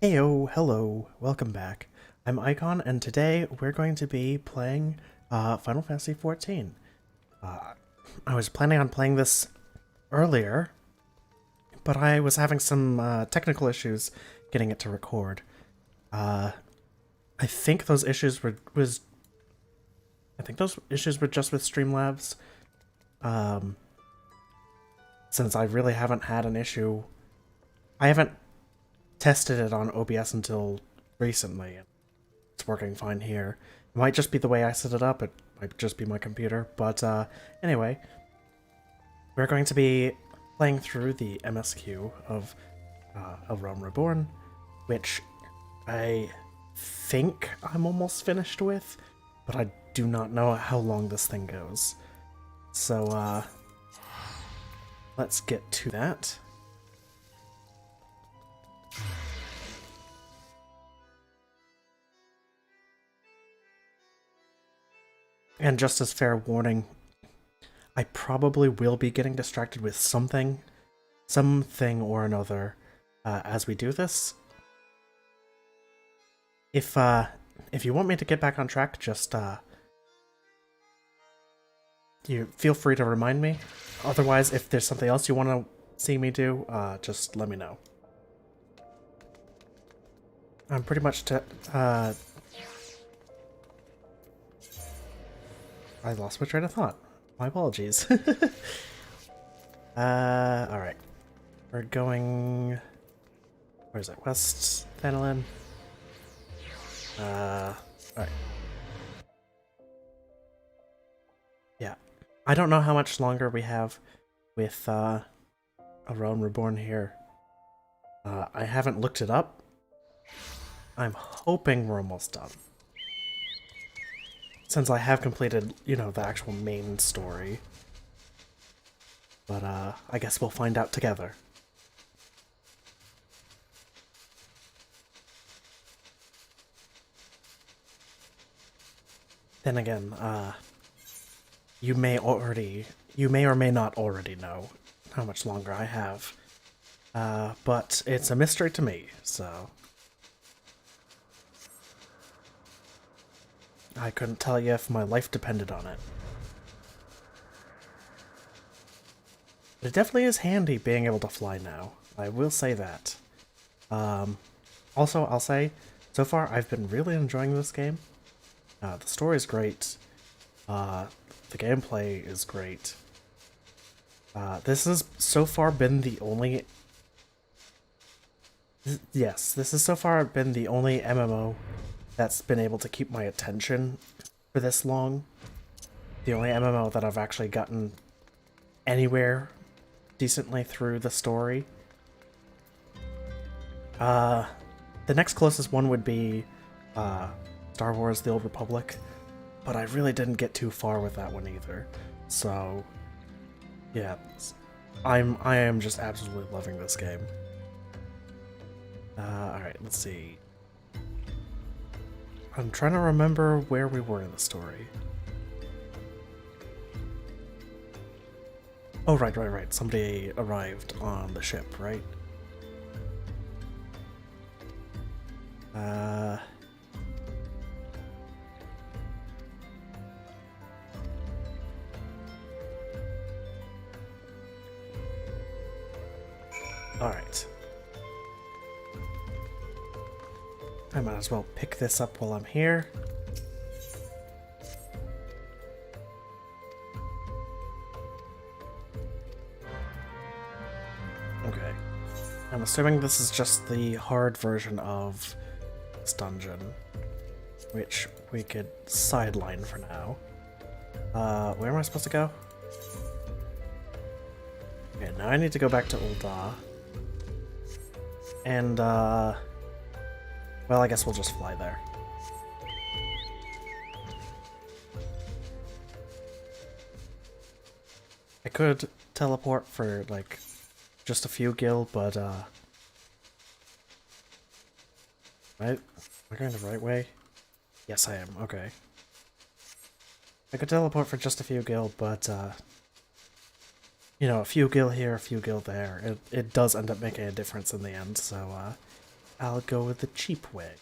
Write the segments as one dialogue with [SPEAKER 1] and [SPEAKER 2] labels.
[SPEAKER 1] Heyo, hello, welcome back. I'm Icon, and today we're going to be playing Final Fantasy XIV. I was planning on playing this earlier, but I was having some technical issues getting it to record. I think those issues were just with Streamlabs. Since I really haven't had an issue, I haven't tested it on OBS until recently. It's working fine here. It might just be the way I set it up, it might just be my computer, but anyway, we're going to be playing through the MSQ of Reborn, which I think I'm almost finished with, but I do not know how long this thing goes. So, let's get to that. And just as fair warning, I probably will be getting distracted with something or another as we do this. If you want me to get back on track, just you feel free to remind me. Otherwise, if there's something else you want to see me do, just let me know. I'm pretty much I lost my train of thought. My apologies. Alright. We're going... Where is it? West Thanalin? Alright. Yeah. I don't know how much longer we have with, Reborn here. I haven't looked it up. I'm hoping we're almost done. Since I have completed, you know, the actual main story. But, I guess we'll find out together. Then again, you may or may not already know how much longer I have. But it's a mystery to me, so... I couldn't tell you if my life depended on it. But it definitely is handy being able to fly now. I will say that. Also, I'll say, so far I've been really enjoying this game. The story is great. The gameplay is great. This has so far been the only... Yes, this has so far been the only MMO that's been able to keep my attention for this long. The only MMO that I've actually gotten anywhere decently through the story. The next closest one would be Star Wars: The Old Republic, but I really didn't get too far with that one either. So, yeah, I am just absolutely loving this game. Alright, let's see. I'm trying to remember where we were in the story. Oh, right. Somebody arrived on the ship, right? Alright. I might as well pick this up while I'm here. Okay. I'm assuming this is just the hard version of this dungeon, which we could sideline for now. Where am I supposed to go? Okay, now I need to go back to Ul'dah. And, well, I guess we'll just fly there. I could teleport for, like, just a few gil, but, right? Am I going the right way? Yes, I am. Okay. I could teleport for just a few gil, but, you know, a few gil here, a few gil there. It does end up making a difference in the end, so, I'll go with the cheap way.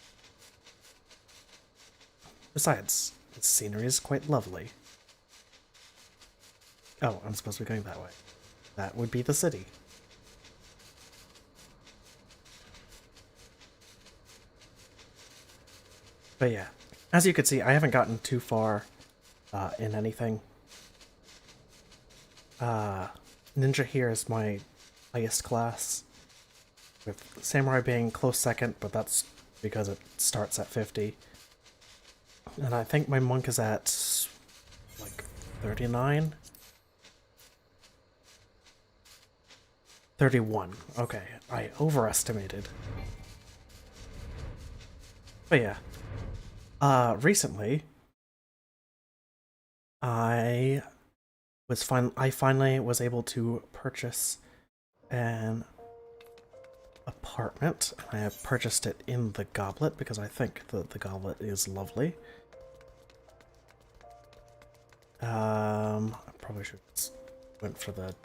[SPEAKER 1] Besides, the scenery is quite lovely. Oh, I'm supposed to be going that way. That would be the city. But yeah, as you can see, I haven't gotten too far in anything. Ninja here is my highest class, with Samurai being close second, but that's because it starts at 50. And I think my monk is at, like, 39? 31. Okay, I overestimated. But yeah. Recently, I finally was able to purchase an apartment. I have purchased it in the Goblet because I think that the Goblet is lovely. I probably should have went for the...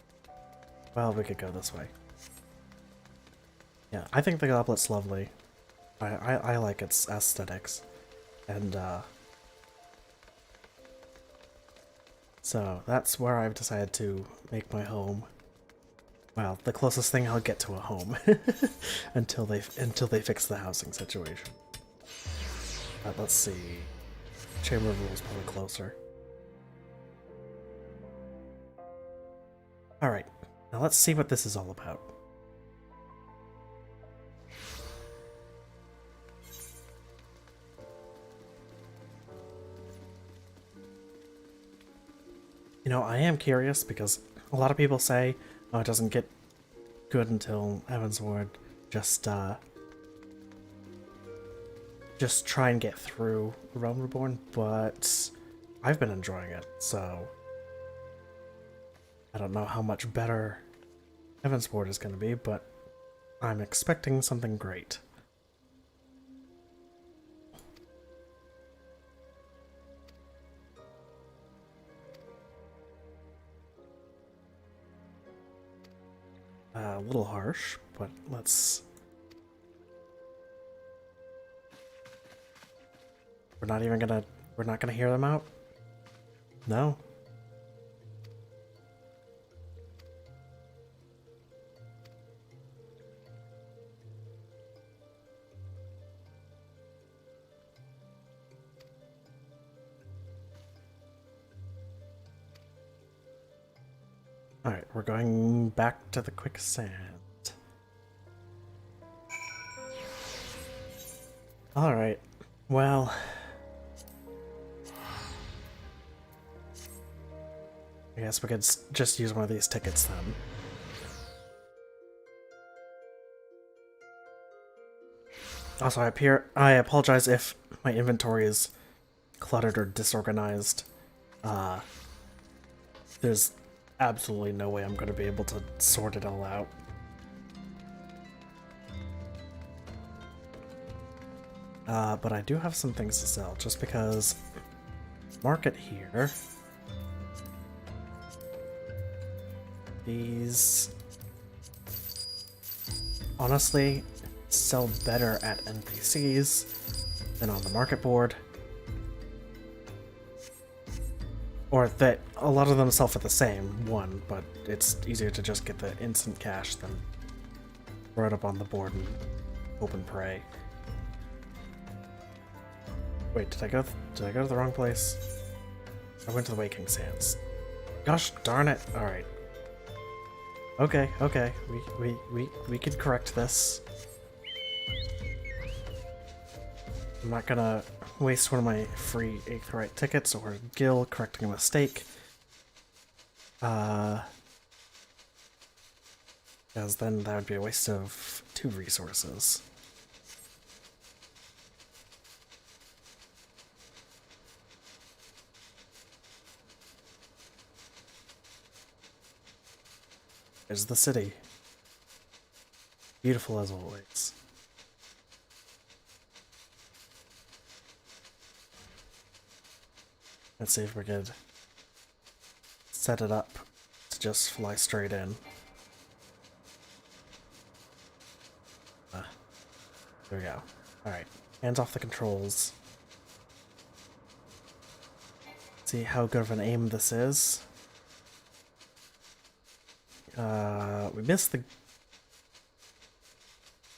[SPEAKER 1] Well, we could go this way. Yeah, I think the Goblet's lovely. I like its aesthetics. And, so that's where I've decided to make my home. Well, the closest thing I'll get to a home until they fix the housing situation. But let's see. Chamber of Rules probably closer. All right, now let's see what this is all about. You know, I am curious because a lot of people say, oh, it doesn't get good until Evansward. Just try and get through Realm Reborn, but I've been enjoying it, so I don't know how much better Evansward is going to be, but I'm expecting something great. A little harsh, but let's... We're not gonna hear them out? No? Alright, we're going back to the quicksand. Alright, well... I guess we could just use one of these tickets then. Also, I apologize if my inventory is cluttered or disorganized. There's absolutely no way I'm going to be able to sort it all out. But I do have some things to sell, just because market here. These honestly sell better at NPCs than on the market board. Or that a lot of them sell for the same one, but it's easier to just get the instant cash than throw it up on the board and hope and pray. Wait, did I go to the wrong place? I went to the Waking Sands. Gosh darn it! Alright. Okay, we can correct this. I'm not gonna waste one of my free 8th right tickets or Gil correcting a mistake. Because then that would be a waste of 2 resources. There's the city. Beautiful as always. Let's see if we could set it up to just fly straight in. There we go. Alright, hands off the controls. See how good of an aim this is. We missed the...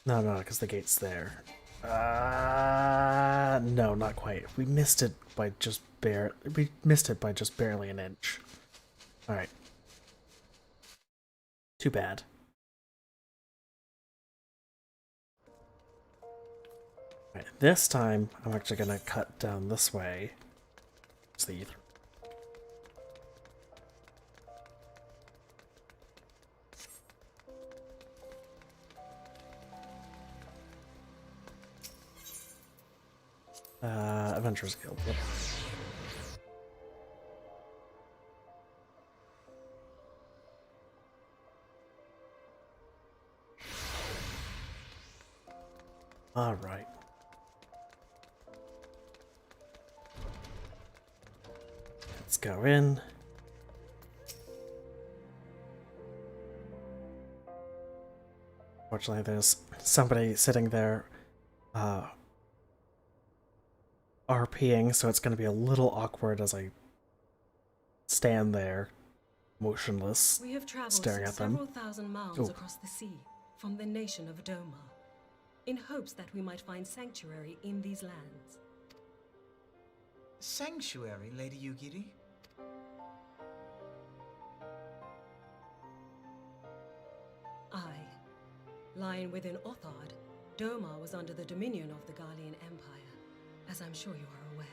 [SPEAKER 1] No, because the gate's there. No, not quite. We missed it by just barely an inch. Alright. Too bad. Alright, this time I'm actually gonna cut down this way. It's the ether. Adventurers Guild. Yep. All right. Let's go in. Fortunately, there's somebody sitting there RPing, so it's going to be a little awkward as I stand there, motionless,
[SPEAKER 2] we have traveled
[SPEAKER 1] staring at them.
[SPEAKER 2] several thousand miles across the sea from the nation of Doma, in hopes that we might find sanctuary in these lands.
[SPEAKER 3] Sanctuary, Lady Yugiri?
[SPEAKER 2] Aye. Lying within Othard, Doma was under the dominion of the Garlean Empire, as I'm sure you are aware.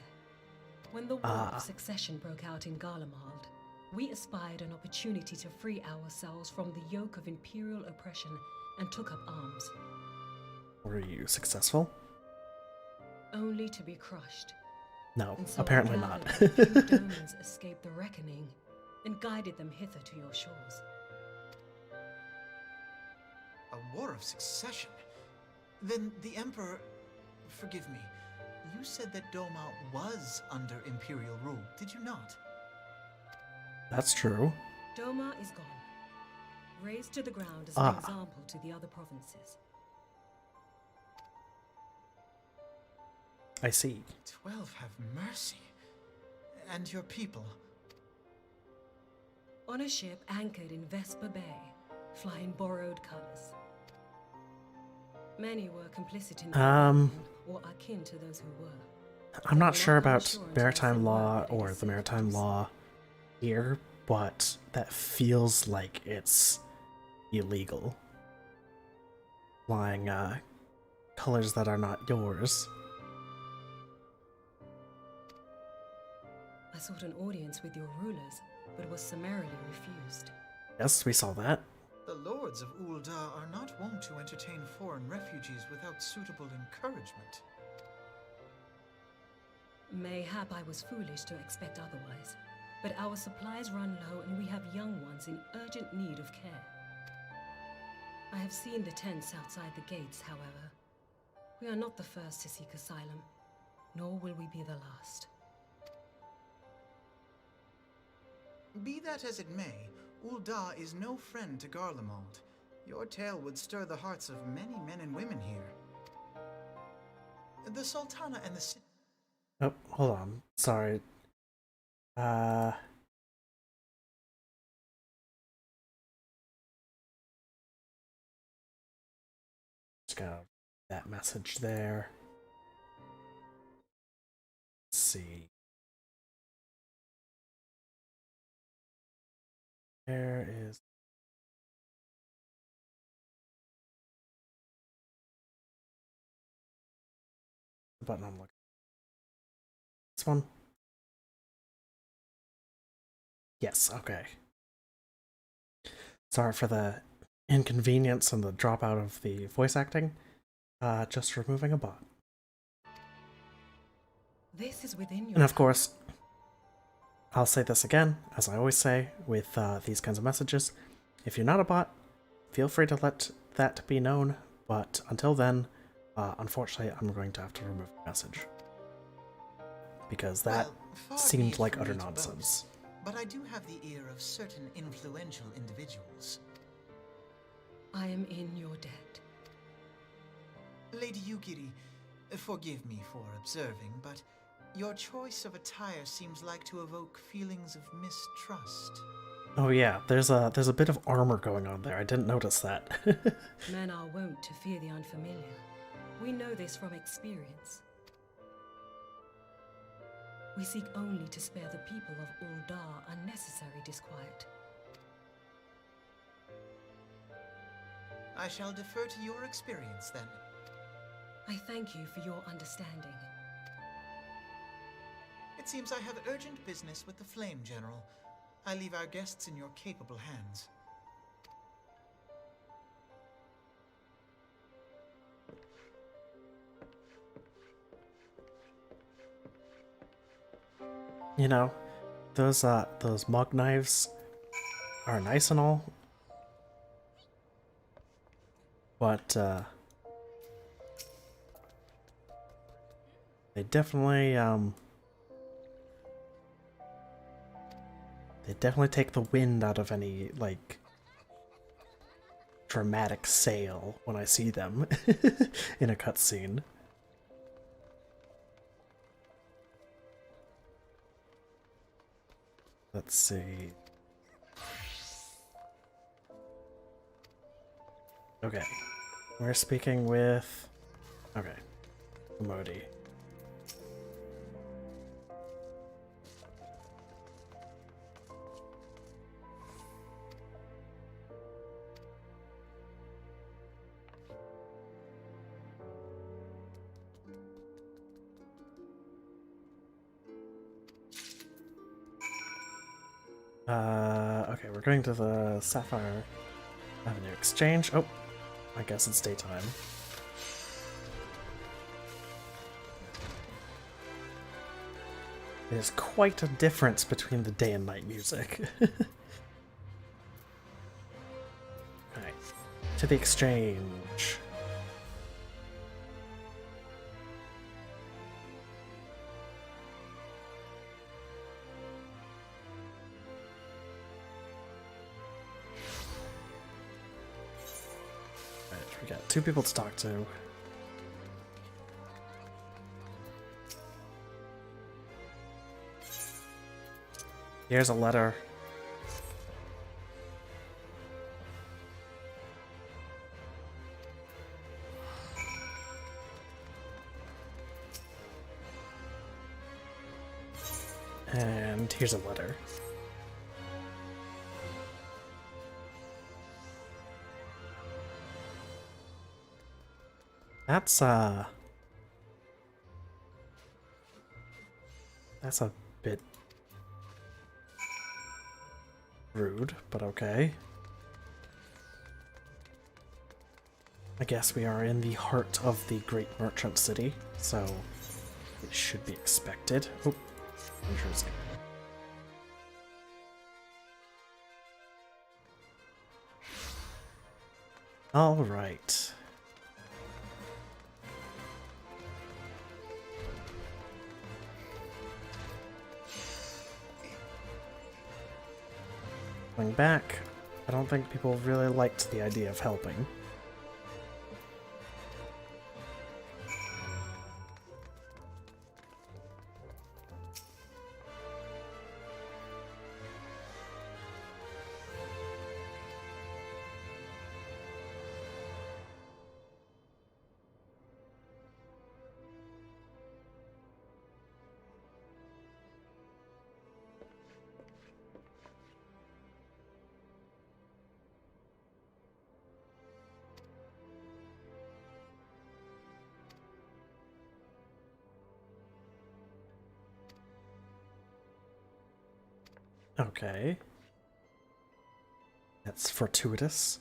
[SPEAKER 2] When the War of Succession broke out in Garlemald, we espied an opportunity to free ourselves from the yoke of imperial oppression and took up arms.
[SPEAKER 1] Were you successful?
[SPEAKER 2] Only to be crushed.
[SPEAKER 1] No,
[SPEAKER 2] And so
[SPEAKER 1] apparently
[SPEAKER 2] I'm
[SPEAKER 1] not.
[SPEAKER 2] glad that the few Domans escaped the reckoning and guided them hither to your shores.
[SPEAKER 3] A war of succession? Then the Emperor... Forgive me. You said that Doma was under Imperial rule, did you not?
[SPEAKER 1] That's true.
[SPEAKER 2] Doma is gone. Razed to the ground as an example to the other provinces.
[SPEAKER 1] I see.
[SPEAKER 3] 12 have mercy. And your people?
[SPEAKER 2] On a ship anchored in Vesper Bay, flying borrowed colors. Many were complicit in the rebellion or akin to those who were.
[SPEAKER 1] I'm not sure about maritime law or the maritime law here, but that feels like it's illegal. Flying colors that are not yours.
[SPEAKER 2] I sought an audience with your rulers, but was summarily refused.
[SPEAKER 1] Yes, we saw that.
[SPEAKER 3] The lords of Ul'dah are not wont to entertain foreign refugees without suitable encouragement.
[SPEAKER 2] Mayhap I was foolish to expect otherwise, but our supplies run low and we have young ones in urgent need of care. I have seen the tents outside the gates, however. We are not the first to seek asylum, nor will we be the last.
[SPEAKER 3] Be that as it may, Ul'dah is no friend to Garlemald. Your tale would stir the hearts of many men and women here. The Sultana and the...
[SPEAKER 1] Oh, hold on. Sorry. Just got that message there. Let's see. There is... the button I'm looking. This one? Yes, okay. Sorry for the inconvenience and the dropout of the voice acting. Just removing a bot.
[SPEAKER 2] This is within your...
[SPEAKER 1] And of course, I'll say this again, as I always say with these kinds of messages. If you're not a bot, feel free to let that be known, but until then, unfortunately, I'm going to have to remove the message. Because that seemed like utter nonsense.
[SPEAKER 3] But I do have the ear of certain influential individuals.
[SPEAKER 2] I am in your debt.
[SPEAKER 3] Lady Yukiri, forgive me for observing, but your choice of attire seems like to evoke feelings of mistrust.
[SPEAKER 1] Oh yeah, there's a bit of armor going on there. I didn't notice that.
[SPEAKER 2] Men are wont to fear the unfamiliar. We know this from experience. We seek only to spare the people of Uldar unnecessary disquiet.
[SPEAKER 3] I shall defer to your experience, then.
[SPEAKER 2] I thank you for your understanding.
[SPEAKER 3] It seems I have urgent business with the Flame General. I leave our guests in your capable hands.
[SPEAKER 1] You know, those mug knives are nice and all, but they definitely take the wind out of any, like, dramatic sale when I see them in a cutscene. Let's see. Okay. We're speaking with... Okay. Modi. Okay, we're going to the Sapphire Avenue Exchange. Oh, I guess it's daytime. There's quite a difference between the day and night music. Alright, to the exchange. We got 2 people to talk to. Here's a letter. And here's a letter. That's a bit rude, but okay. I guess we are in the heart of the great merchant city, so it should be expected. Oh, interesting. All right. Going back, I don't think people really liked the idea of helping. Okay. That's fortuitous.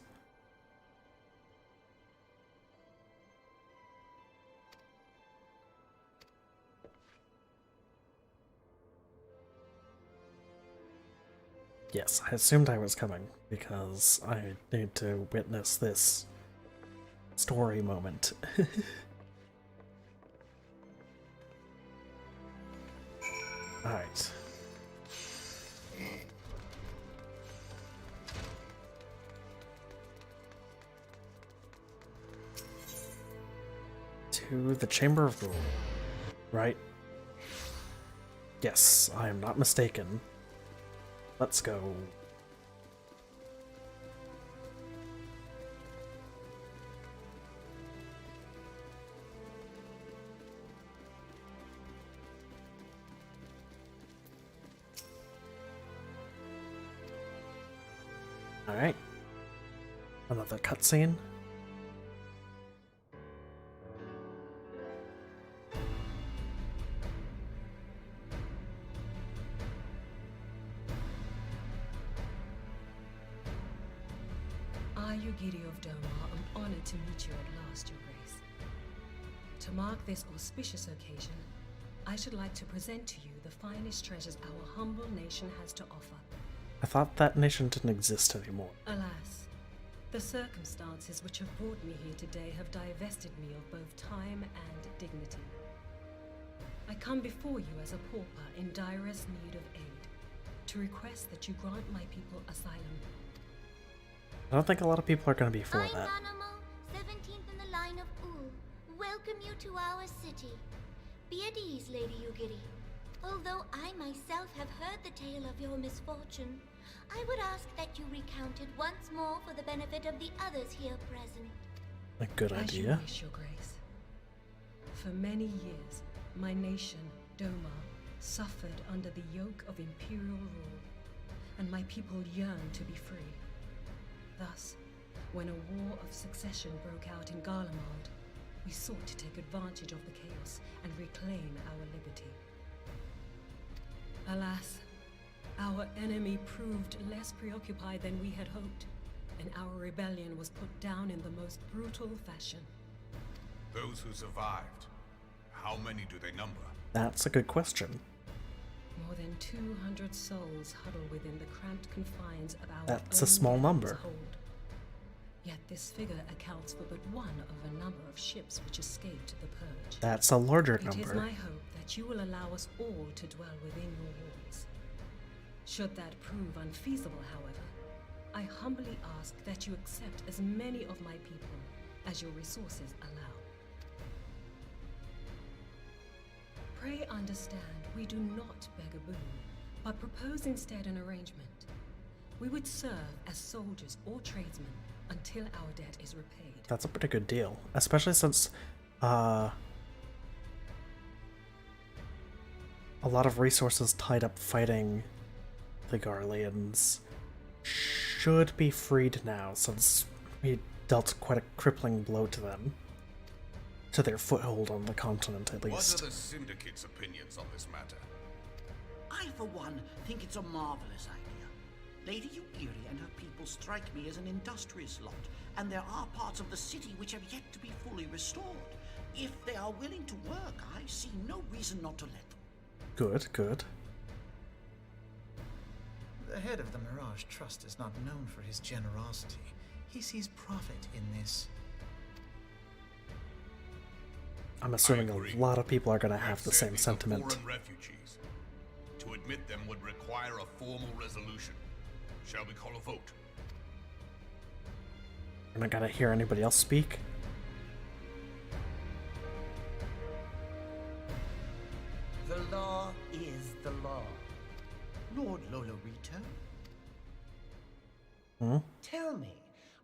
[SPEAKER 1] Yes, I assumed I was coming, because I need to witness this story moment. Alright. to the Chamber of Rule, right? Yes, I am not mistaken. Let's go. Alright. Another cutscene.
[SPEAKER 2] I, Yugiri of Doma, am honored to meet you at last, Your Grace. To mark this auspicious occasion, I should like to present to you the finest treasures our humble nation has to offer.
[SPEAKER 1] I thought that nation didn't exist anymore.
[SPEAKER 2] Alas, the circumstances which have brought me here today have divested me of both time and dignity. I come before you as a pauper in direst need of aid, to request that you grant my people asylum.
[SPEAKER 1] I don't think a lot of people are going to be for
[SPEAKER 4] I'm
[SPEAKER 1] that.
[SPEAKER 4] Nanamo, 17th in the line of Ul. Welcome you to our city. Be at ease, Lady Yugiri. Although I myself have heard the tale of your misfortune, I would ask that you recount it once more for the benefit of the others here present.
[SPEAKER 1] A good
[SPEAKER 2] As you
[SPEAKER 1] idea.
[SPEAKER 2] wish, Your Grace. For many years, my nation, Doma, suffered under the yoke of imperial rule, and my people yearned to be free. Thus, when a war of succession broke out in Garlemald, we sought to take advantage of the chaos and reclaim our liberty. Alas, our enemy proved less preoccupied than we had hoped, and our rebellion was put down in the most brutal fashion.
[SPEAKER 5] Those who survived, how many do they number?
[SPEAKER 1] That's a good question.
[SPEAKER 2] More than 200 souls huddle within the cramped confines of our
[SPEAKER 1] That's a
[SPEAKER 2] own
[SPEAKER 1] small
[SPEAKER 2] land's
[SPEAKER 1] number.
[SPEAKER 2] hold. Yet this figure accounts for but one of a number of ships which escaped the purge.
[SPEAKER 1] That's a larger
[SPEAKER 2] It is
[SPEAKER 1] number.
[SPEAKER 2] my hope that you will allow us all to dwell within your walls. Should that prove unfeasible, however, I humbly ask that you accept as many of my people as your resources allow. Pray understand, we do not beg a boon, but propose instead an arrangement. We would serve as soldiers or tradesmen until our debt is repaid.
[SPEAKER 1] That's a pretty good deal, especially since a lot of resources tied up fighting the Garleans should be freed now, since we dealt quite a crippling blow to them. To their foothold on the continent, at least.
[SPEAKER 5] What are the Syndicate's opinions on this matter?
[SPEAKER 6] I, for one, think it's a marvelous idea. Lady Yugiri and her people strike me as an industrious lot, and there are parts of the city which have yet to be fully restored. If they are willing to work, I see no reason not to let them.
[SPEAKER 1] Good, good.
[SPEAKER 3] The head of the Mirage Trust is not known for his generosity. He sees profit in this.
[SPEAKER 1] I'm assuming
[SPEAKER 5] I agree.
[SPEAKER 1] a lot of people are going to have the
[SPEAKER 5] XIV
[SPEAKER 1] same
[SPEAKER 5] are
[SPEAKER 1] sentiment.
[SPEAKER 5] Foreign refugees. To admit them would require a formal resolution. Shall we call a vote?
[SPEAKER 1] Am I gonna hear anybody else speak?
[SPEAKER 7] The law is the law.
[SPEAKER 6] Lord Lolorito?
[SPEAKER 7] Tell me,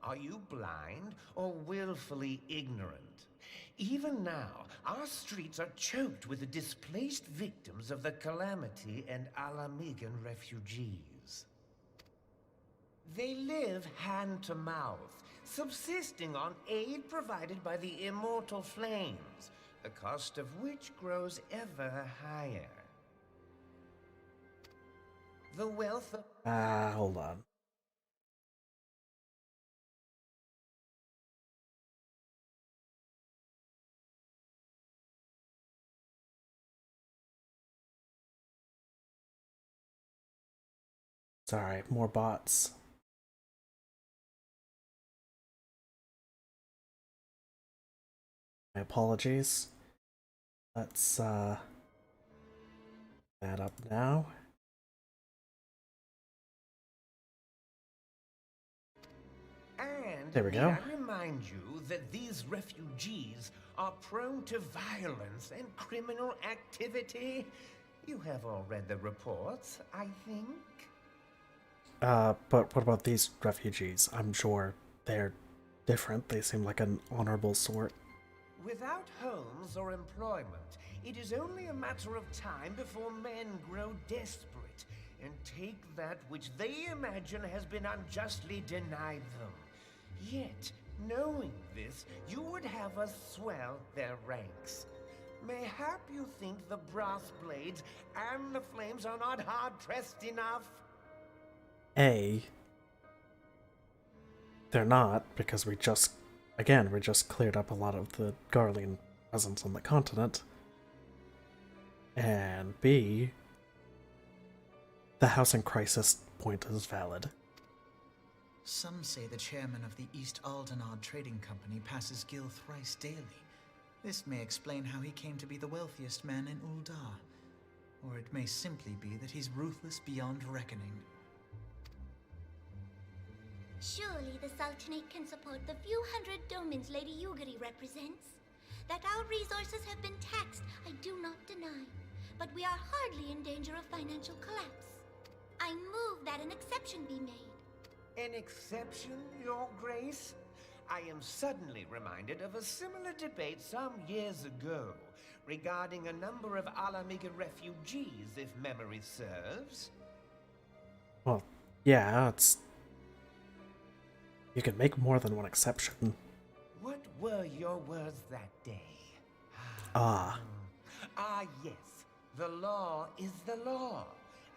[SPEAKER 7] are you blind or willfully ignorant? Even now, our streets are choked with the displaced victims of the Calamity and Alamigan refugees. They live hand to mouth, subsisting on aid provided by the immortal flames, the cost of which grows ever higher. The wealth of...
[SPEAKER 1] Hold on. Sorry, more bots. My apologies. Let's that up now.
[SPEAKER 7] And
[SPEAKER 1] There we
[SPEAKER 7] need
[SPEAKER 1] go.
[SPEAKER 7] I remind you that these refugees are prone to violence and criminal activity? You have all read the reports, I think.
[SPEAKER 1] But what about these refugees? I'm sure they're different. They seem like an honorable sort.
[SPEAKER 7] Without homes or employment, it is only a matter of time before men grow desperate and take that which they imagine has been unjustly denied them. Yet, knowing this, you would have us swell their ranks. Mayhap you think the brass blades and the flames are not hard-pressed enough?
[SPEAKER 1] They're not, because we just cleared up a lot of the Garlean presence on the continent. And B, the housing crisis point is valid.
[SPEAKER 3] Some say the chairman of the East Aldenard Trading Company passes Gil thrice daily. This may explain how he came to be the wealthiest man in Uldar. Or it may simply be that he's ruthless beyond reckoning.
[SPEAKER 4] Surely the Sultanate can support the few hundred domins Lady Yugiri represents. That our resources have been taxed, I do not deny. But we are hardly in danger of financial collapse. I move that an exception be made.
[SPEAKER 7] An exception, Your Grace? I am suddenly reminded of a similar debate some years ago regarding a number of Alamiga refugees, if memory serves.
[SPEAKER 1] Well, yeah, you can make more than one exception.
[SPEAKER 7] What were your words that day?
[SPEAKER 1] Ah,
[SPEAKER 7] Yes. The law is the law.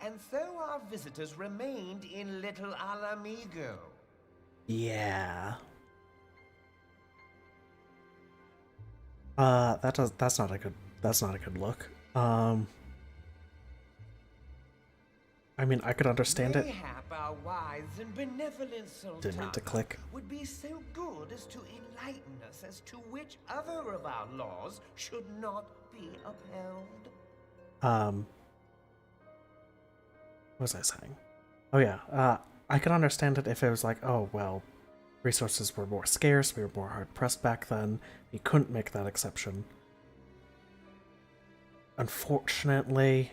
[SPEAKER 7] And so our visitors remained in Little Alamigo.
[SPEAKER 1] yeah. That's not a good look. I mean, I could understand it.
[SPEAKER 7] Mayhap our wise and benevolent
[SPEAKER 1] Didn't mean to
[SPEAKER 7] Sultan
[SPEAKER 1] click.
[SPEAKER 7] would be so good as to enlighten us as to which other of our laws should not be upheld.
[SPEAKER 1] What was I saying? Oh yeah, I could understand it if it was like, oh well, resources were more scarce, we were more hard pressed back then, we couldn't make that exception. Unfortunately,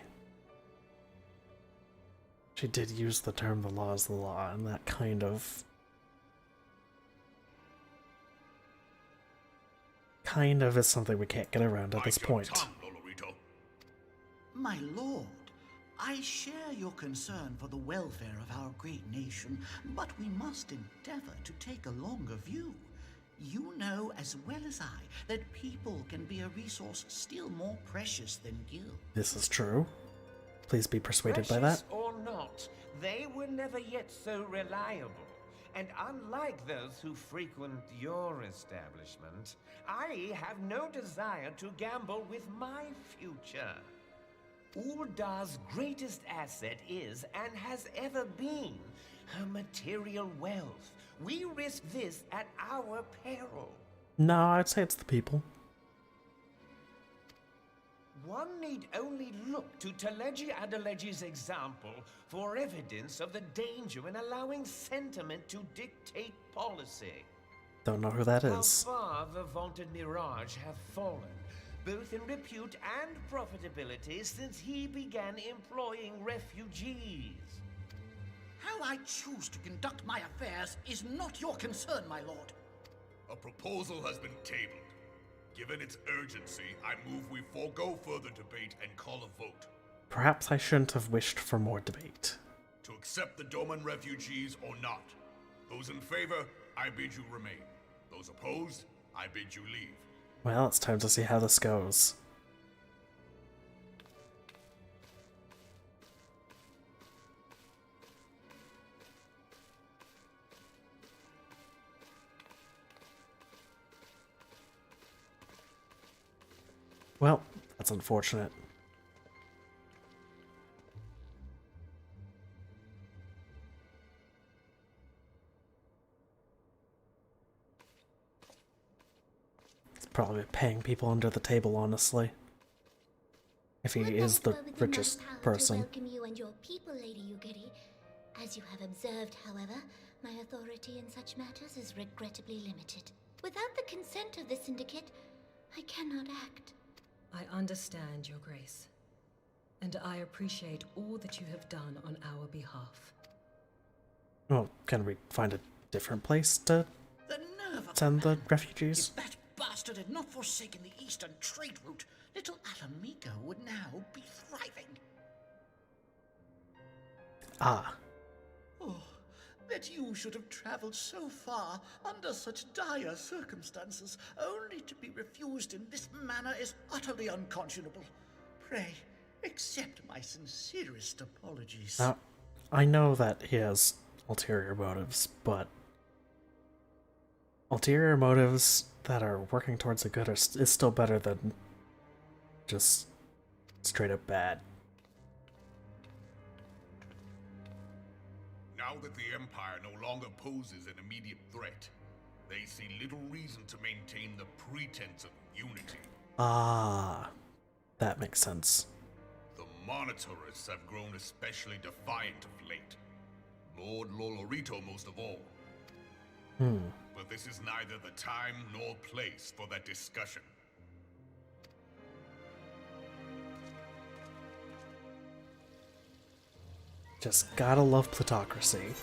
[SPEAKER 1] she did use the term "the law is the law," and that kind of is something we can't get around at this point.
[SPEAKER 6] My lord, I share your concern for the welfare of our great nation, but we must endeavor to take a longer view. You know as well as I that people can be a resource still more precious than gil.
[SPEAKER 1] This is true. Please be persuaded by that.
[SPEAKER 7] Precious or not, they were never yet so reliable. And unlike those who frequent your establishment, I have no desire to gamble with my future. Uldar's greatest asset is, and has ever been, her material wealth. We risk this at our peril.
[SPEAKER 1] No, I'd say it's the people.
[SPEAKER 7] One need only look to Teleji Adeleji's example for evidence of the danger in allowing sentiment to dictate policy.
[SPEAKER 1] Don't know who that is.
[SPEAKER 7] How far the vaunted Mirage have fallen, both in repute and profitability, since he began employing refugees.
[SPEAKER 6] How I choose to conduct my affairs is not your concern, my lord.
[SPEAKER 5] A proposal has been tabled. Given its urgency, I move we forego further debate and call a vote.
[SPEAKER 1] Perhaps I shouldn't have wished for more debate.
[SPEAKER 5] To accept the Doman refugees or not. Those in favor, I bid you remain. Those opposed, I bid you leave.
[SPEAKER 1] Well, it's time to see how this goes. Well, that's unfortunate. It's probably paying people under the table, honestly. If he is the richest person.
[SPEAKER 4] To welcome you and your people, Lady Yugiri. As you have observed, however, My authority in such matters is regrettably limited. Without the consent of the Syndicate, I cannot act.
[SPEAKER 2] I understand, Your Grace. And I appreciate all that you have done on our behalf.
[SPEAKER 1] Well, can we find a different place to
[SPEAKER 6] The nerve of
[SPEAKER 1] send the
[SPEAKER 6] man.
[SPEAKER 1] refugees?
[SPEAKER 6] If that bastard had not forsaken the eastern trade route, little Alamigo would now be thriving.
[SPEAKER 1] Ah,
[SPEAKER 6] Oh, that you should have traveled so far under such dire circumstances, only to be refused in this manner is utterly unconscionable. Pray, accept my sincerest apologies.
[SPEAKER 1] now, I know that he has ulterior motives, but ulterior motives that are working towards the good is still better than just straight up bad.
[SPEAKER 5] Now that the Empire no longer poses an immediate threat, they see little reason to maintain the pretense of unity.
[SPEAKER 1] Ah, that makes sense.
[SPEAKER 5] The Monitorists have grown especially defiant of late. Lord Lolorito most of all. But this is neither the time nor place for that discussion.
[SPEAKER 1] Just gotta love plutocracy.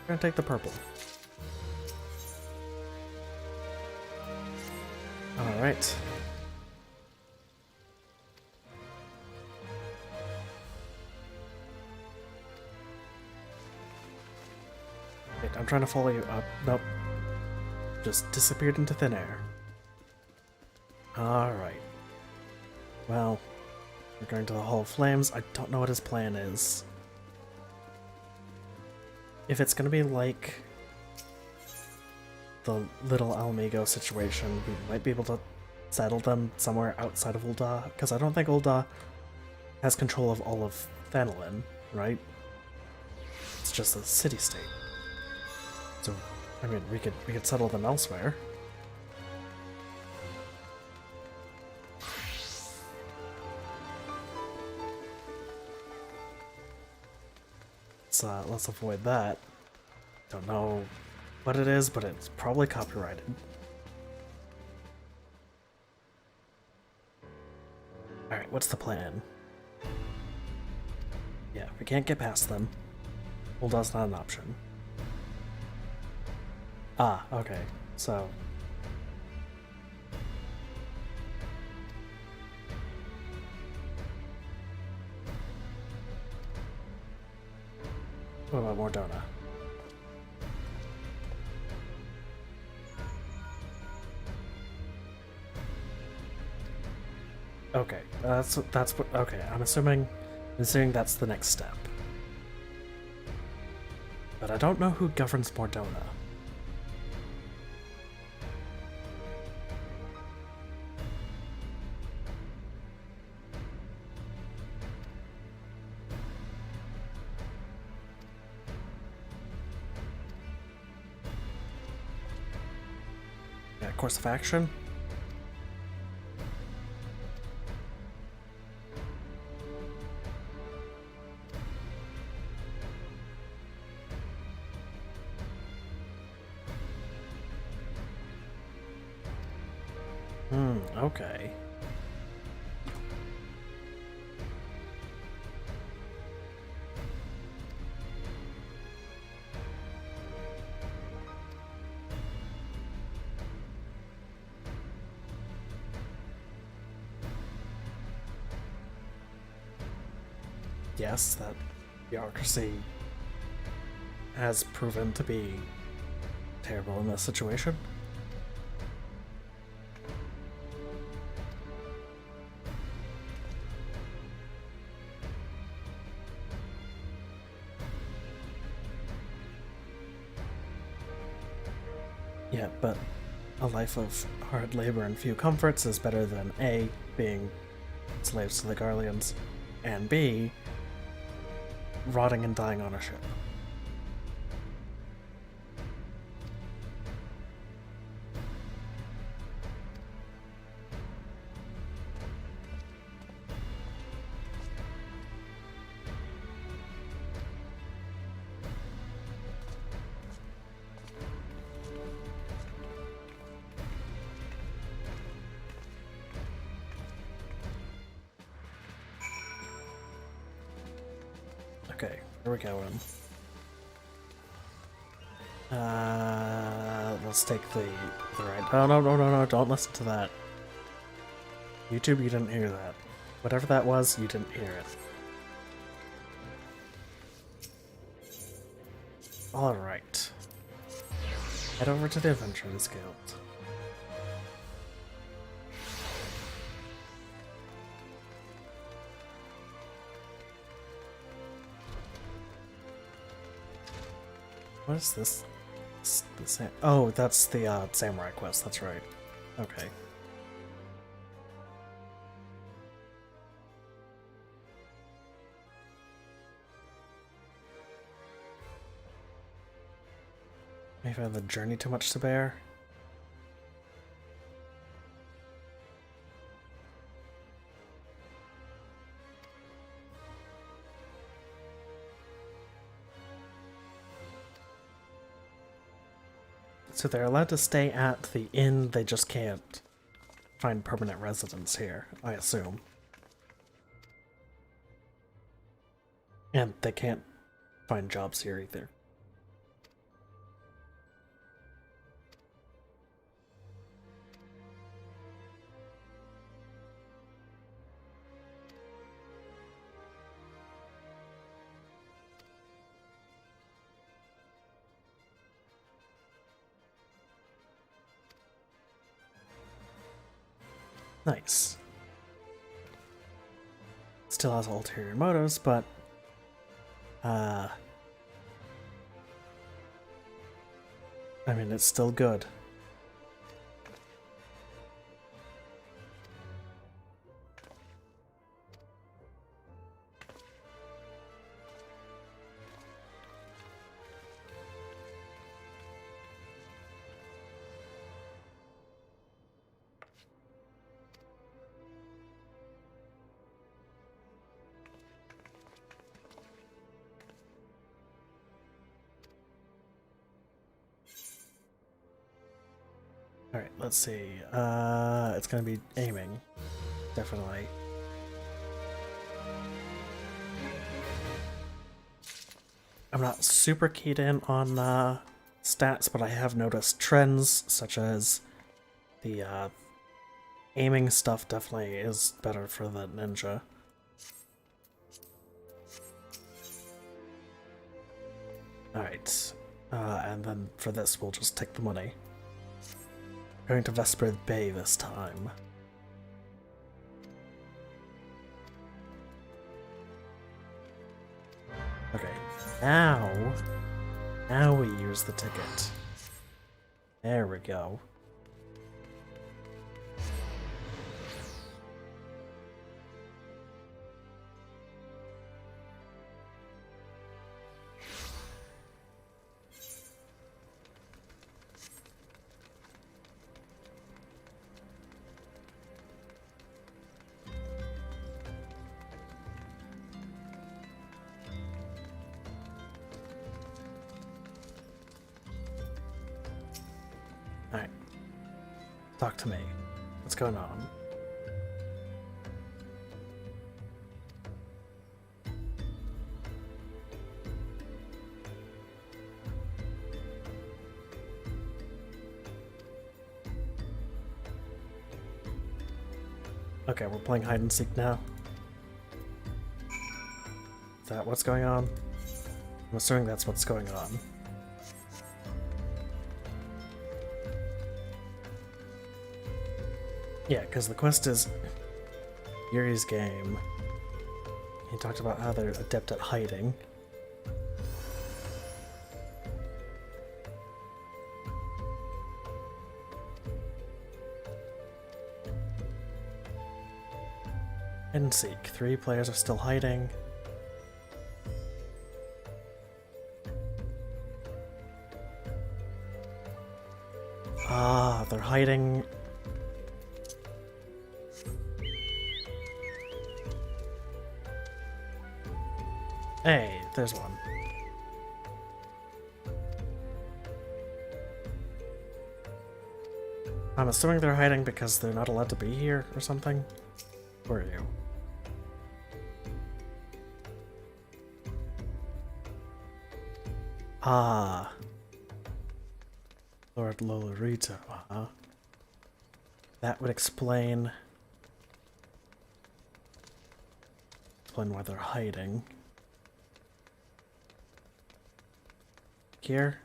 [SPEAKER 1] Gonna take the purple. Alright. Wait, I'm trying to follow you up. Nope. Just disappeared into thin air. Alright. Well, we're going to the Hall of Flames. I don't know what his plan is. If it's gonna be like the little Alamigo situation, we might be able to settle them somewhere outside of Ul'dah, because I don't think Ul'dah has control of all of Thanalin, right? It's just a city-state. So, I mean, we could settle them elsewhere. Let's avoid that. Don't know what it is, but it's probably copyrighted. Alright, what's the plan? Yeah, we can't get past them. Ul'dah's not an option. Ah, okay. So... what about Mordona? Okay, that's what. Okay, I'm assuming that's the next step. But I don't know who governs Mordona. Yeah, course of action. Okay. Yes, that bureaucracy has proven to be terrible in this situation. Yeah, but a life of hard labor and few comforts is better than A, being slaves to the Garleans, and B, rotting and dying on a ship. Okay, where are we going? Let's take the right. Oh, no, don't listen to that. YouTube, you didn't hear that. Whatever that was, you didn't hear it. Alright. Head over to the Adventurers Guild. What is this? Oh, that's the samurai quest, that's right. Okay. Maybe I have the journey too much to bear? So they're allowed to stay at the inn, they just can't find permanent residence here, I assume. And they can't find jobs here either. Nice. Still has ulterior motives, but I mean, it's still good. Alright, let's see. It's gonna be aiming. Definitely. I'm not super keyed in on stats, but I have noticed trends, such as the aiming stuff definitely is better for the ninja. Alright, and then for this we'll just take the money. Going to Vesper Bay this time. Okay, now we use the ticket. There we go. Alright. Talk to me. What's going on? Okay, we're playing hide and seek now. Is that what's going on? I'm assuming that's what's going on. Yeah, because the quest is Yuri's game. He talked about how they're adept at hiding. Hide and seek. 3 players are still hiding. Ah, they're hiding. Hey, there's one. I'm assuming they're hiding because they're not allowed to be here or something. Where are you? Ah. Lord Lolorito, huh? That would explain why they're hiding. Here?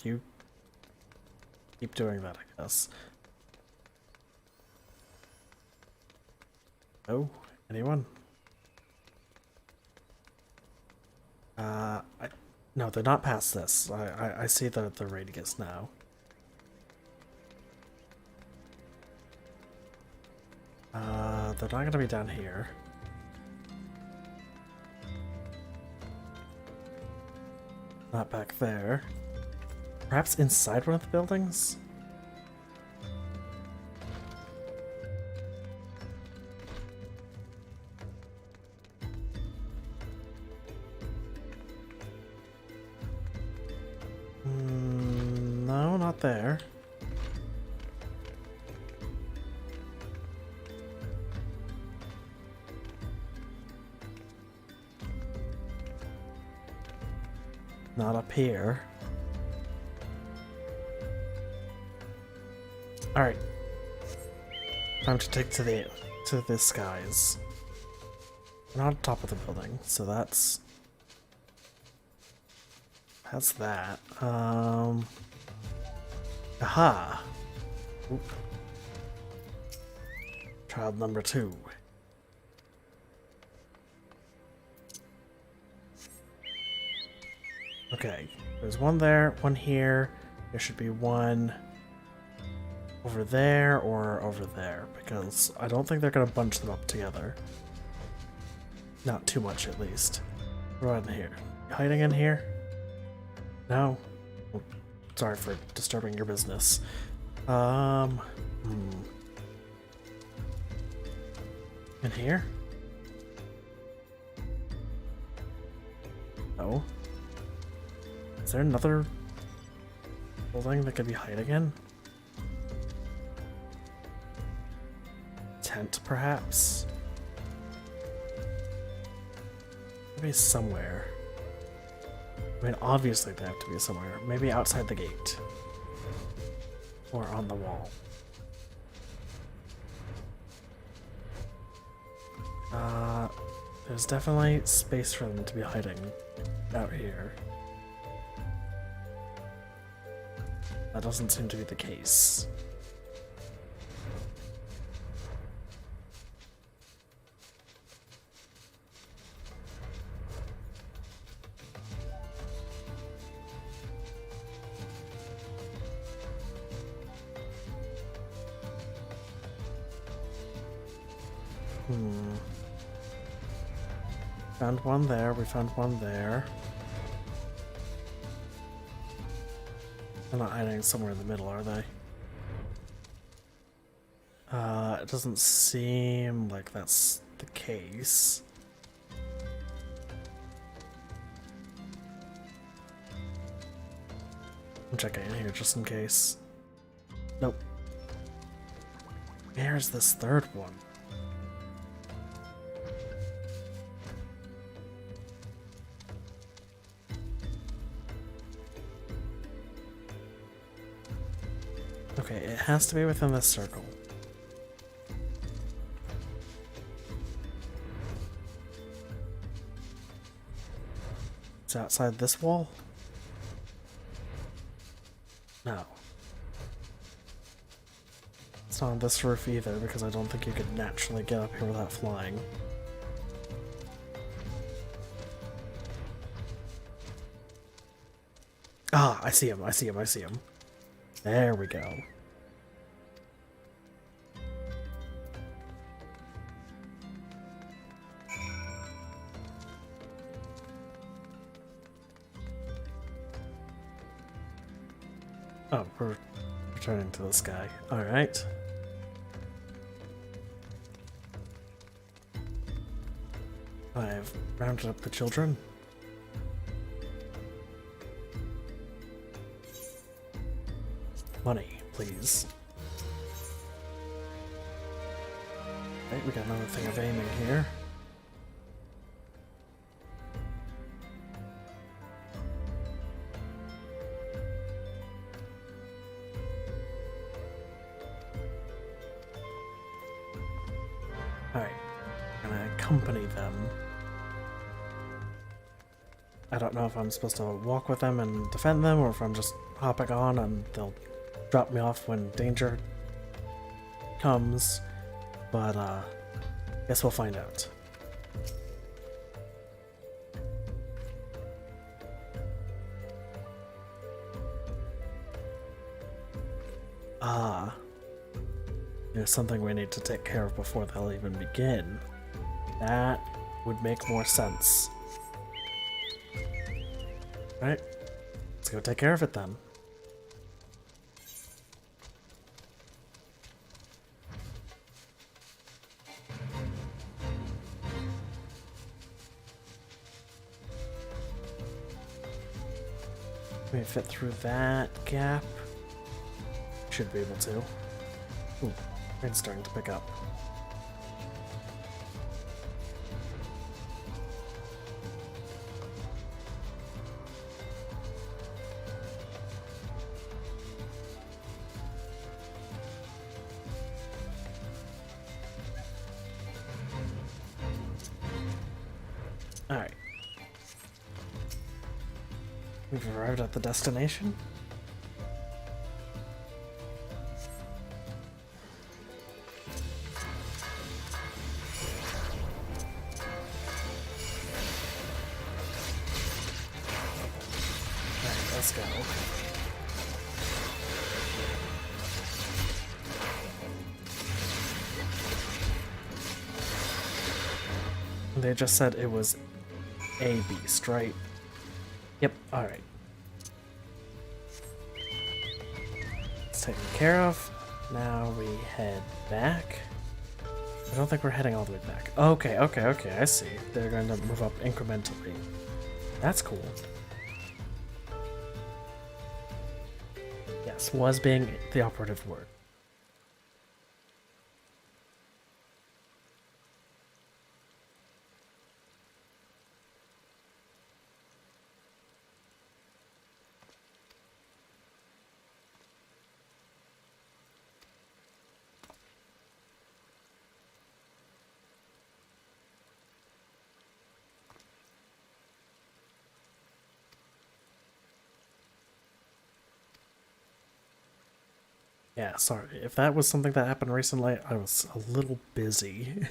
[SPEAKER 1] You keep doing that, I guess. Oh, anyone? No, they're not past this. I see the radius now. They're not gonna be down here. Not back there. Perhaps inside one of the buildings? No, not there. Not up here. Alright. Time to take to the skies. Not on top of the building, so that's that. Aha! Oop. Child number 2. Okay, there's one there, one here. There should be one over there or over there, because I don't think they're gonna bunch them up together. Not too much, at least. What in here? You hiding in here? No? Well, sorry for disturbing your business. In here? No. Is there another building that could be hiding in? Tent, perhaps? Maybe somewhere. I mean, obviously they have to be somewhere. Maybe outside the gate. Or on the wall. There's definitely space for them to be hiding out here. That doesn't seem to be the case. Found one there, we found one there. They're not hiding somewhere in the middle, are they? It doesn't seem like that's the case. I'm checking in here just in case. Nope. Where's this third one? Okay, it has to be within this circle. It's outside this wall? No. It's not on this roof either, because I don't think you could naturally get up here without flying. Ah, I see him, I see him, I see him. There we go. Oh, we're returning to this guy. Alright. I've rounded up the children. Money, please. Right, we got another thing of aiming here. gonna accompany them. I don't know if I'm supposed to walk with them and defend them, or if I'm just hopping on and they'll drop me off when danger comes, but guess we'll find out. There's something we need to take care of before they'll even begin. That would make more sense. Right? Let's go take care of it then. Can we fit through that gap? Should be able to. Ooh, it's starting to pick up. Alright. We've arrived at the destination. Alright, let's go. They just said it was a beast, right? Yep, alright. It's taken care of. Now we head back. I don't think we're heading all the way back. Okay, I see. They're going to move up incrementally. That's cool. Yes, was being the operative word. Yeah, sorry. If that was something that happened recently, I was a little busy.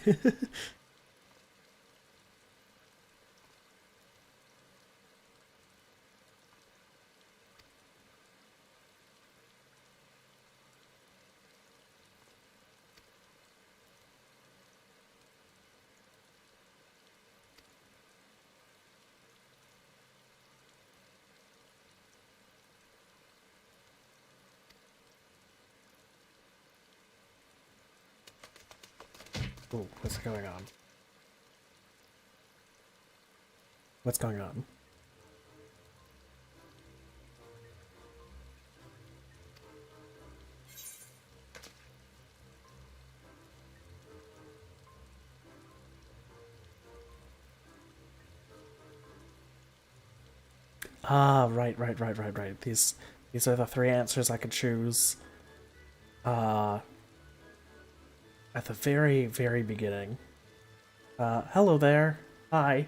[SPEAKER 1] Ooh, what's going on? What's going on? Ah, right. These are the three answers I could choose. At the very, very beginning. Hello there. Hi.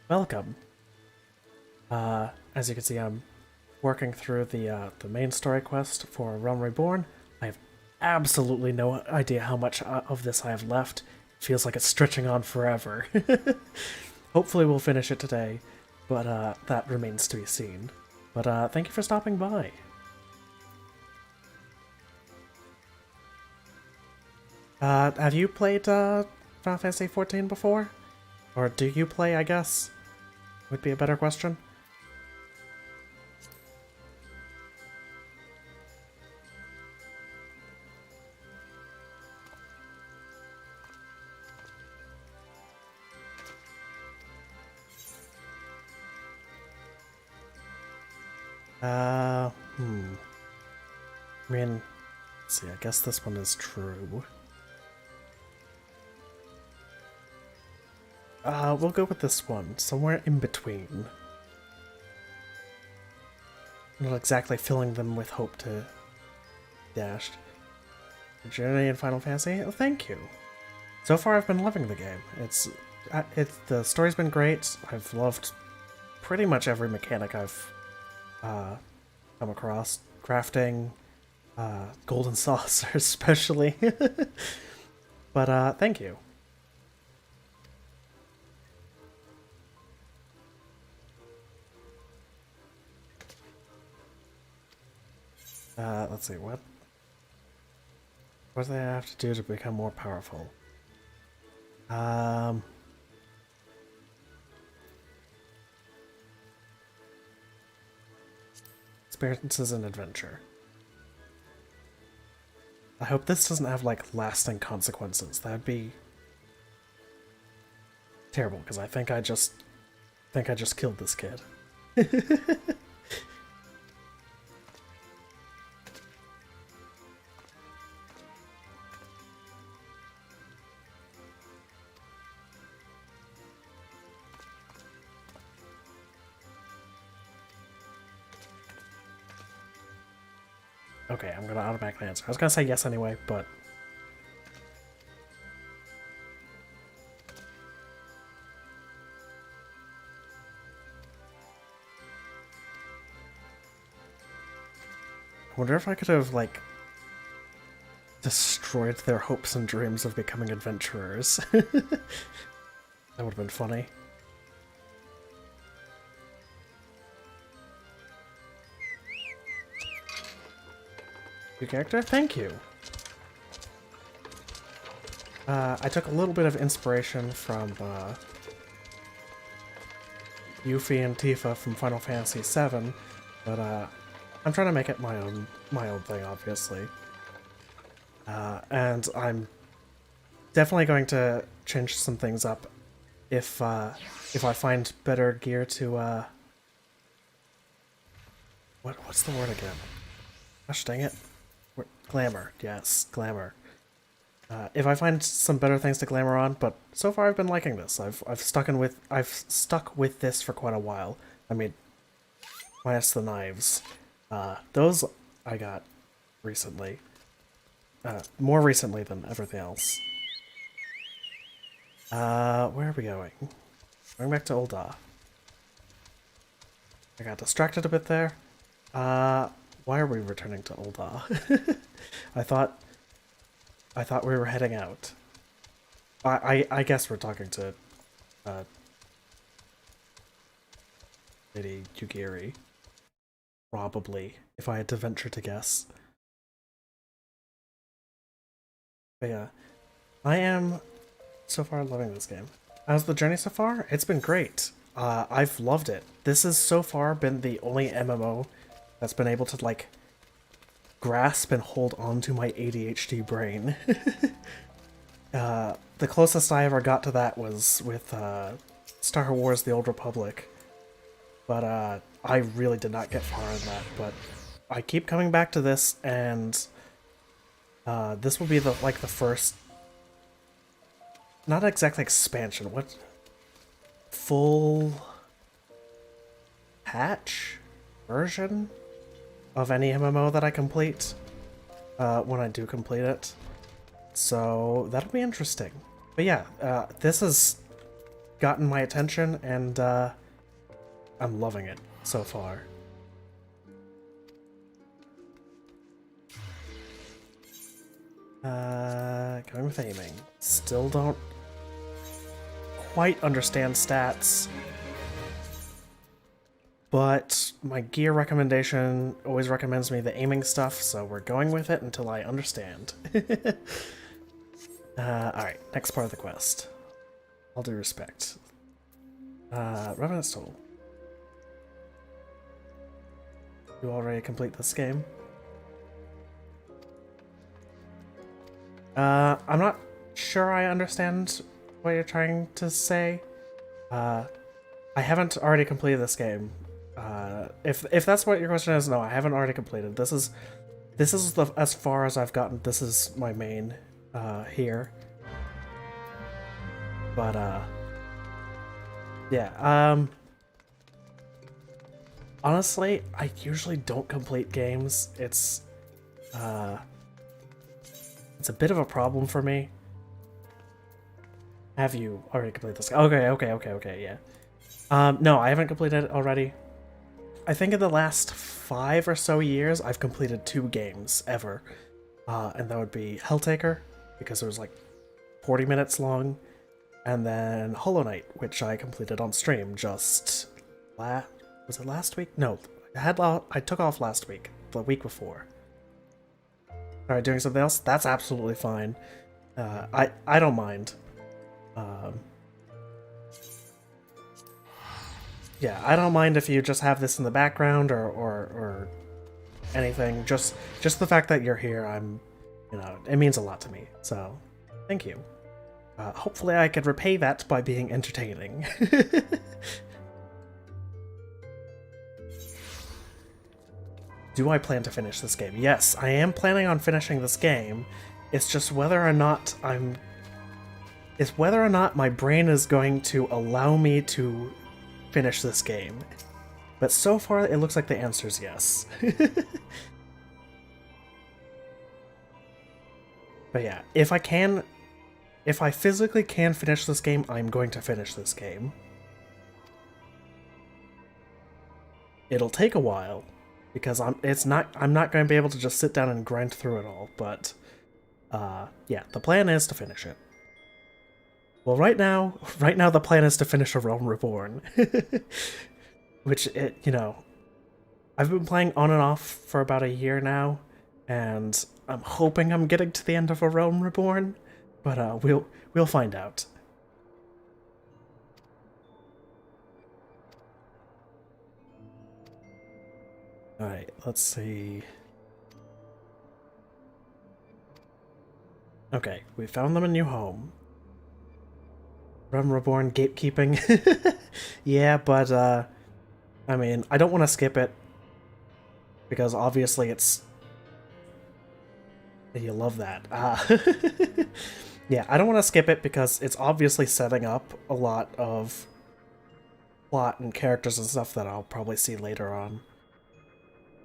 [SPEAKER 1] Welcome. As you can see, I'm working through the main story quest for Realm Reborn. I have absolutely no idea how much of this I have left. It feels like it's stretching on forever. Hopefully we'll finish it today, but that remains to be seen. But thank you for stopping by. Have you played Final Fantasy XIV before? Or do you play, I guess? Would be a better question. I mean, let's see, I guess this one is true. We'll go with this one, somewhere in between. Not exactly filling them with hope to dashed. Journey in Final Fantasy? Oh, thank you. so far I've been loving the game. The story's been great. I've loved pretty much every mechanic I've come across. Crafting, golden saucer especially. But thank you. Let's see, what do they have to do to become more powerful? Experiences and adventure. I hope this doesn't have, like, lasting consequences. That'd be terrible, because I think I just killed this kid. Okay, I'm gonna automatically answer. I was gonna say yes anyway, but... I wonder if I could have, like, destroyed their hopes and dreams of becoming adventurers. That would have been funny. New character? Thank you! I took a little bit of inspiration from Yuffie and Tifa from Final Fantasy VII, but I'm trying to make it my own thing, obviously. And I'm definitely going to change some things up if I find better gear to what's the word again? Gosh dang it. Glamour, yes, glamour. If I find some better things to glamour on, but so far I've been liking this. I've stuck with this for quite a while. I mean, minus the knives. Those I got recently. More recently than everything else. Where are we going? Going back to Ul'dah. I got distracted a bit there. Why are we returning to Ul'dah? I thought we were heading out. I guess we're talking to Lady Yugiri. Probably, if I had to venture to guess. But yeah, I am so far loving this game. How's the journey so far? It's been great. I've loved it. This has so far been the only MMO that's been able to, like, grasp and hold on to my ADHD brain. The closest I ever got to that was with Star Wars The Old Republic. But I really did not get far in that. But I keep coming back to this, and this will be the first... Not exactly expansion, what... Full... patch? Version? Of any MMO that I complete, when I do complete it. So that'll be interesting. But yeah, this has gotten my attention, and I'm loving it so far. Going with aiming. Still don't quite understand stats. But my gear recommendation always recommends me the aiming stuff, so we're going with it until I understand. Alright, next part of the quest. All due respect. Revenant's Toll. You already complete this game? I'm not sure I understand what you're trying to say. I haven't already completed this game. If that's what your question is, no, I haven't already completed. This is as far as I've gotten. This is my main here. But yeah, honestly, I usually don't complete games. It's a bit of a problem for me. Have you already completed this? Okay, yeah. No, I haven't completed it already. I think in the last 5 or so years, I've completed 2 games ever. And that would be Helltaker, because it was like 40 minutes long, and then Hollow Knight, which I completed on stream just was it last week? No, I took off last week, the week before. Alright, doing something else? That's absolutely fine. I don't mind. Yeah, I don't mind if you just have this in the background or anything. Just the fact that you're here, it means a lot to me. So, thank you. Hopefully I could repay that by being entertaining. Do I plan to finish this game? Yes, I am planning on finishing this game. It's just whether or not my brain is going to allow me to finish this game. But so far, it looks like the answer is yes. But yeah, if I physically can finish this game, I'm going to finish this game. It'll take a while, because I'm not going to be able to just sit down and grind through it all, but yeah, the plan is to finish it. Well, right now the plan is to finish A Realm Reborn. Which, I've been playing on and off for about a year now, and I'm hoping I'm getting to the end of A Realm Reborn, but we'll find out. Alright, let's see. Okay, we found them a new home. Realm Reborn gatekeeping. Yeah, but, I mean, I don't want to skip it, because obviously it's... You love that. Yeah, I don't want to skip it because it's obviously setting up a lot of plot and characters and stuff that I'll probably see later on.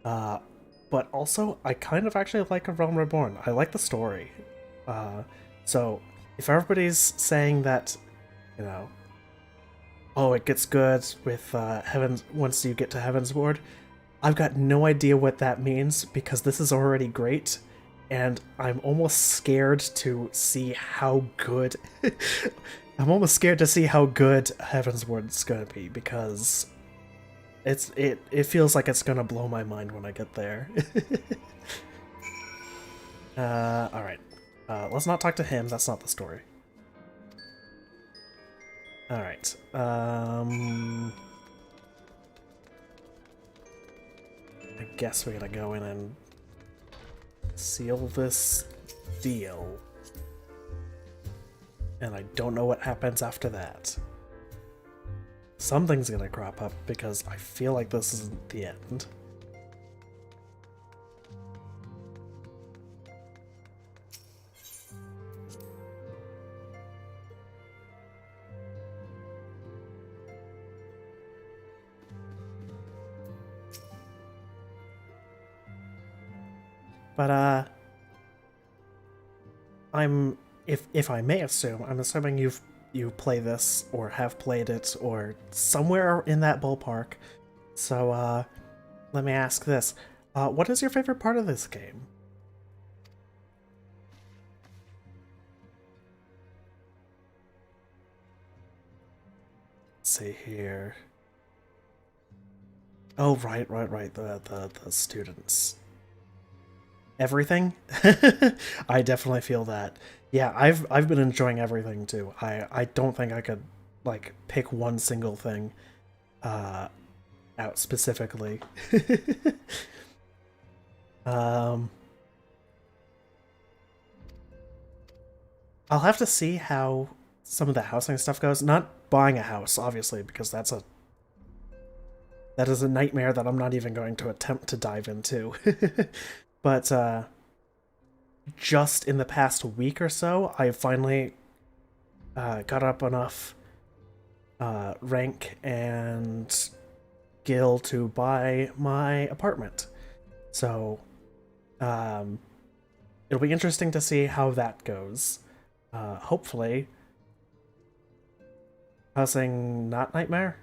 [SPEAKER 1] But also, I kind of actually like A Realm Reborn. I like the story. So, if everybody's saying that, oh, it gets good with once you get to Heaven's Ward, I've got no idea what that means, because this is already great, and I'm almost scared to see how good... I'm almost scared to see how good Heaven's Ward's gonna be, because it feels like it's gonna blow my mind when I get there. Alright. Let's not talk to him, that's not the story. Alright, I guess we're gonna go in and seal this deal. And I don't know what happens after that. Something's gonna crop up, because I feel like this isn't the end. But, if I may assume, I'm assuming you play this, or have played it, or somewhere in that ballpark. So, let me ask this. What is your favorite part of this game? Let's see here. Oh, right, the students. Everything? I definitely feel that. Yeah, I've been enjoying everything too. I don't think I could like pick one single thing out specifically. I'll have to see how some of the housing stuff goes. Not buying a house, obviously, because that is a nightmare that I'm not even going to attempt to dive into. But, just in the past week or so, I finally got up enough rank and gil to buy my apartment. So, it'll be interesting to see how that goes. Hopefully, Housing not nightmare?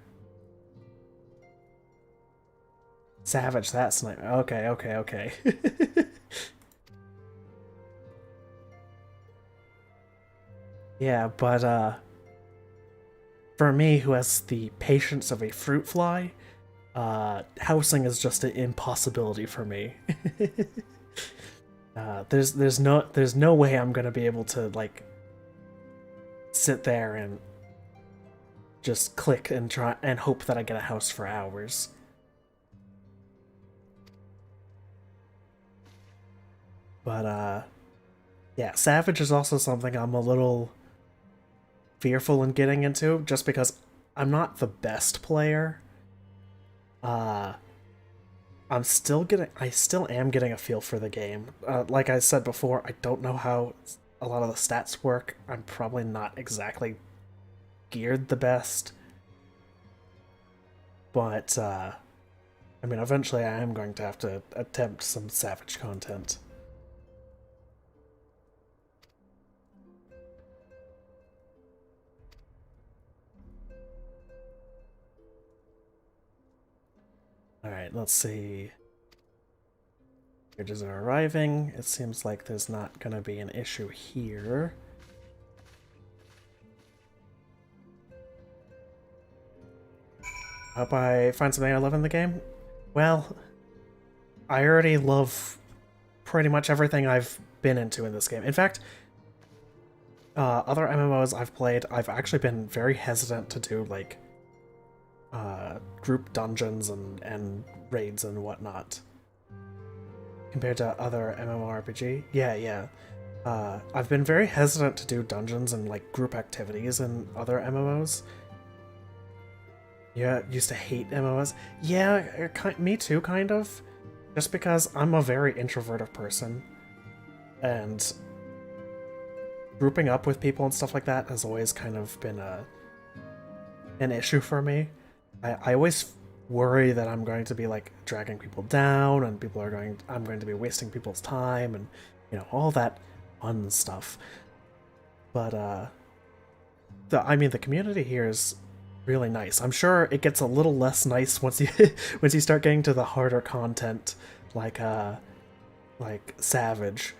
[SPEAKER 1] Savage, that's nightmare. Okay. Yeah, but for me, who has the patience of a fruit fly, housing is just an impossibility for me. There's no way I'm gonna be able to like sit there and just click and try and hope that I get a house for hours. But yeah, Savage is also something I'm a little fearful in getting into, just because I'm not the best player. I still am getting a feel for the game. Like I said before, I don't know how a lot of the stats work. I'm probably not exactly geared the best. But, I mean, eventually I am going to have to attempt some Savage content. Alright, let's see. Packages are arriving. It seems like there's not going to be an issue here. Hope I find something I love in the game. Well, I already love pretty much everything I've been into in this game. In fact, other MMOs I've played, I've actually been very hesitant to do, like, group dungeons and raids and whatnot. Compared to other MMORPG. Yeah. I've been very hesitant to do dungeons and, like, group activities in other MMOs. Yeah, used to hate MMOs. Yeah, me too, kind of. Just because I'm a very introverted person. And grouping up with people and stuff like that has always kind of been an issue for me. I always worry that I'm going to be like dragging people down and I'm going to be wasting people's time and, you know, all that fun stuff. But the community here is really nice. I'm sure it gets a little less nice once you start getting to the harder content like Savage.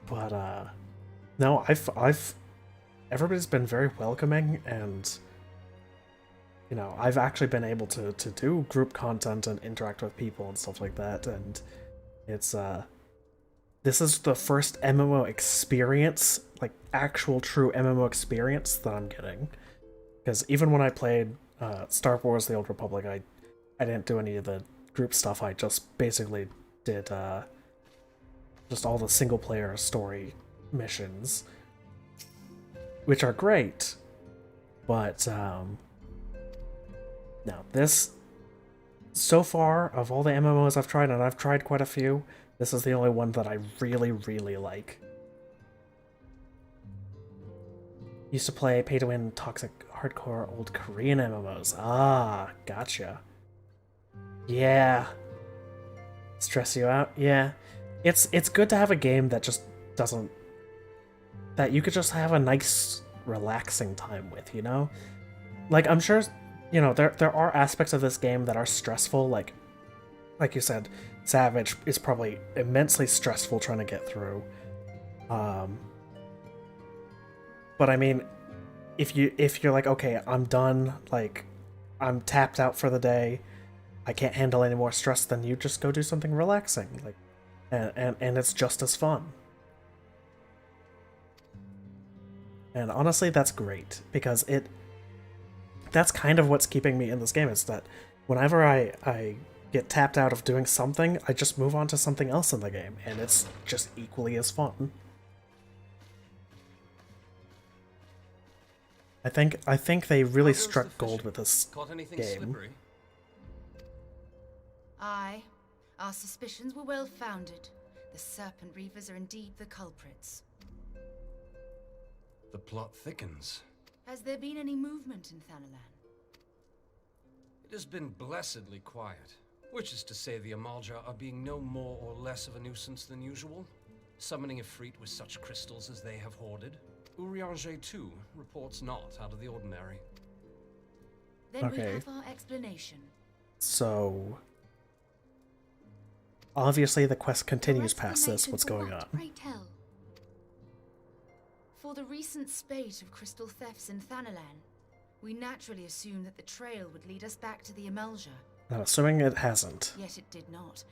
[SPEAKER 1] But no, everybody's been very welcoming, and you know, I've actually been able to do group content and interact with people and stuff like that, and it's this is the first MMO experience, like actual true MMO experience that I'm getting. Because even when I played Star Wars: The Old Republic, I didn't do any of the group stuff. I just basically did just all the single player story missions, which are great, but no, this, so far, of all the MMOs I've tried, and I've tried quite a few, this is the only one that I really, really like. Used to play pay-to-win, toxic, hardcore, old Korean MMOs. Ah, gotcha. Yeah. Stress you out? Yeah. It's good to have a game that just doesn't... that you could just have a nice, relaxing time with, you know? Like, I'm sure... you know, there are aspects of this game that are stressful, like you said, Savage is probably immensely stressful trying to get through. But I mean, if you're like, okay, I'm done, like, I'm tapped out for the day, I can't handle any more stress, then you just go do something relaxing, like, and it's just as fun. And honestly, that's great, because that's kind of what's keeping me in this game, is that whenever I get tapped out of doing something, I just move on to something else in the game, and it's just equally as fun. I think they really struck gold with this game.
[SPEAKER 8] Slippery?
[SPEAKER 9] Aye. Our suspicions were well founded. The Serpent Reavers are indeed the culprits.
[SPEAKER 8] The plot thickens.
[SPEAKER 9] Has there been any movement in Thanalan?
[SPEAKER 8] It has been blessedly quiet, which is to say the Amalja are being no more or less of a nuisance than usual, summoning Ifrit with such crystals as they have hoarded. Urianger, too, reports not out of the ordinary.
[SPEAKER 9] Then we
[SPEAKER 1] Okay.
[SPEAKER 9] have our explanation.
[SPEAKER 1] So obviously the quest continues
[SPEAKER 9] Your
[SPEAKER 1] past this.
[SPEAKER 9] explanation
[SPEAKER 1] What's
[SPEAKER 9] for
[SPEAKER 1] going
[SPEAKER 9] what,
[SPEAKER 1] on?
[SPEAKER 9] pray tell? For the recent spate of crystal thefts in Thanalan, we naturally assumed that the trail would lead us back to the Amalja.
[SPEAKER 1] I'm assuming it hasn't.
[SPEAKER 9] Yet it did not.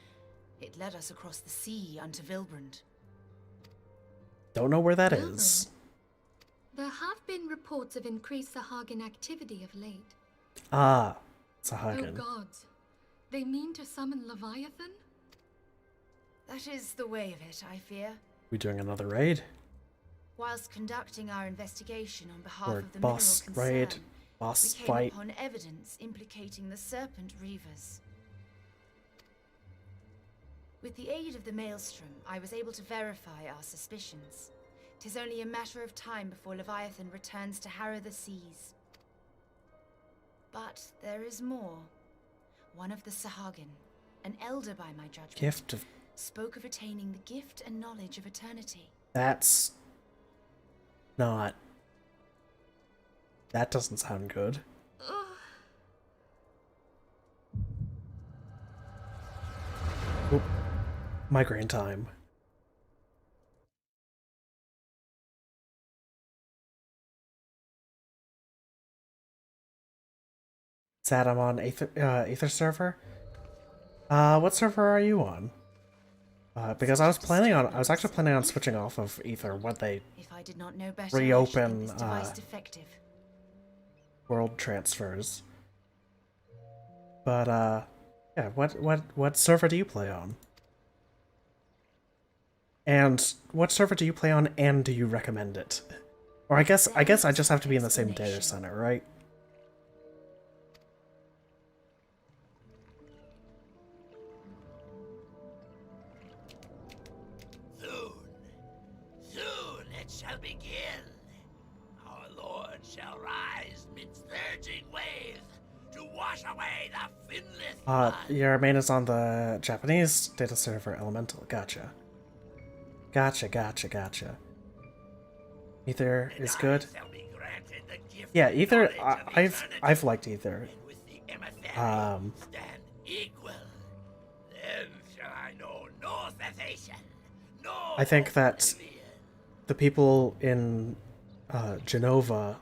[SPEAKER 9] It led us across the sea unto Vilbrand.
[SPEAKER 1] Don't know where that is.
[SPEAKER 10] There have been reports of increased Sahagin activity of late.
[SPEAKER 1] Ah,
[SPEAKER 10] Oh
[SPEAKER 1] Sahagin.
[SPEAKER 10] gods. They mean to summon Leviathan?
[SPEAKER 9] That is the way of it, I fear.
[SPEAKER 1] We doing another raid?
[SPEAKER 9] Whilst conducting our investigation on behalf
[SPEAKER 1] Or
[SPEAKER 9] of the
[SPEAKER 1] boss
[SPEAKER 9] mineral concern,
[SPEAKER 1] raid? Boss
[SPEAKER 9] we came
[SPEAKER 1] fight?
[SPEAKER 9] upon evidence implicating the Serpent Reavers. With the aid of the Maelstrom, I was able to verify our suspicions. 'Tis only a matter of time before Leviathan returns to harrow the seas. But there is more. One of the Sahagin, an elder by my judgment,
[SPEAKER 1] Gift of...
[SPEAKER 9] spoke of attaining the gift and knowledge of eternity.
[SPEAKER 1] That's... not... That doesn't sound good. Oop. Migraine time. Sad I'm on Aether server? What server are you on? Because I was actually planning on switching off of Aether when they
[SPEAKER 9] If I did not know better,
[SPEAKER 1] reopen,
[SPEAKER 9] I should think this device defective.
[SPEAKER 1] world transfers. But yeah, what server do you play on? And what server do you play on, and do you recommend it? Or I guess I just have to be in the same data center, right?
[SPEAKER 11] Soon it shall begin. Our Lord shall rise midst surging waves to wash away the finless blood.
[SPEAKER 1] Your main is on the Japanese data server Elemental. Gotcha. Gotcha. Ether is good. Yeah, Ether. I've liked Ether.
[SPEAKER 11] Stand equal. Then shall I know no cessation. No.
[SPEAKER 1] I think that the people in Genova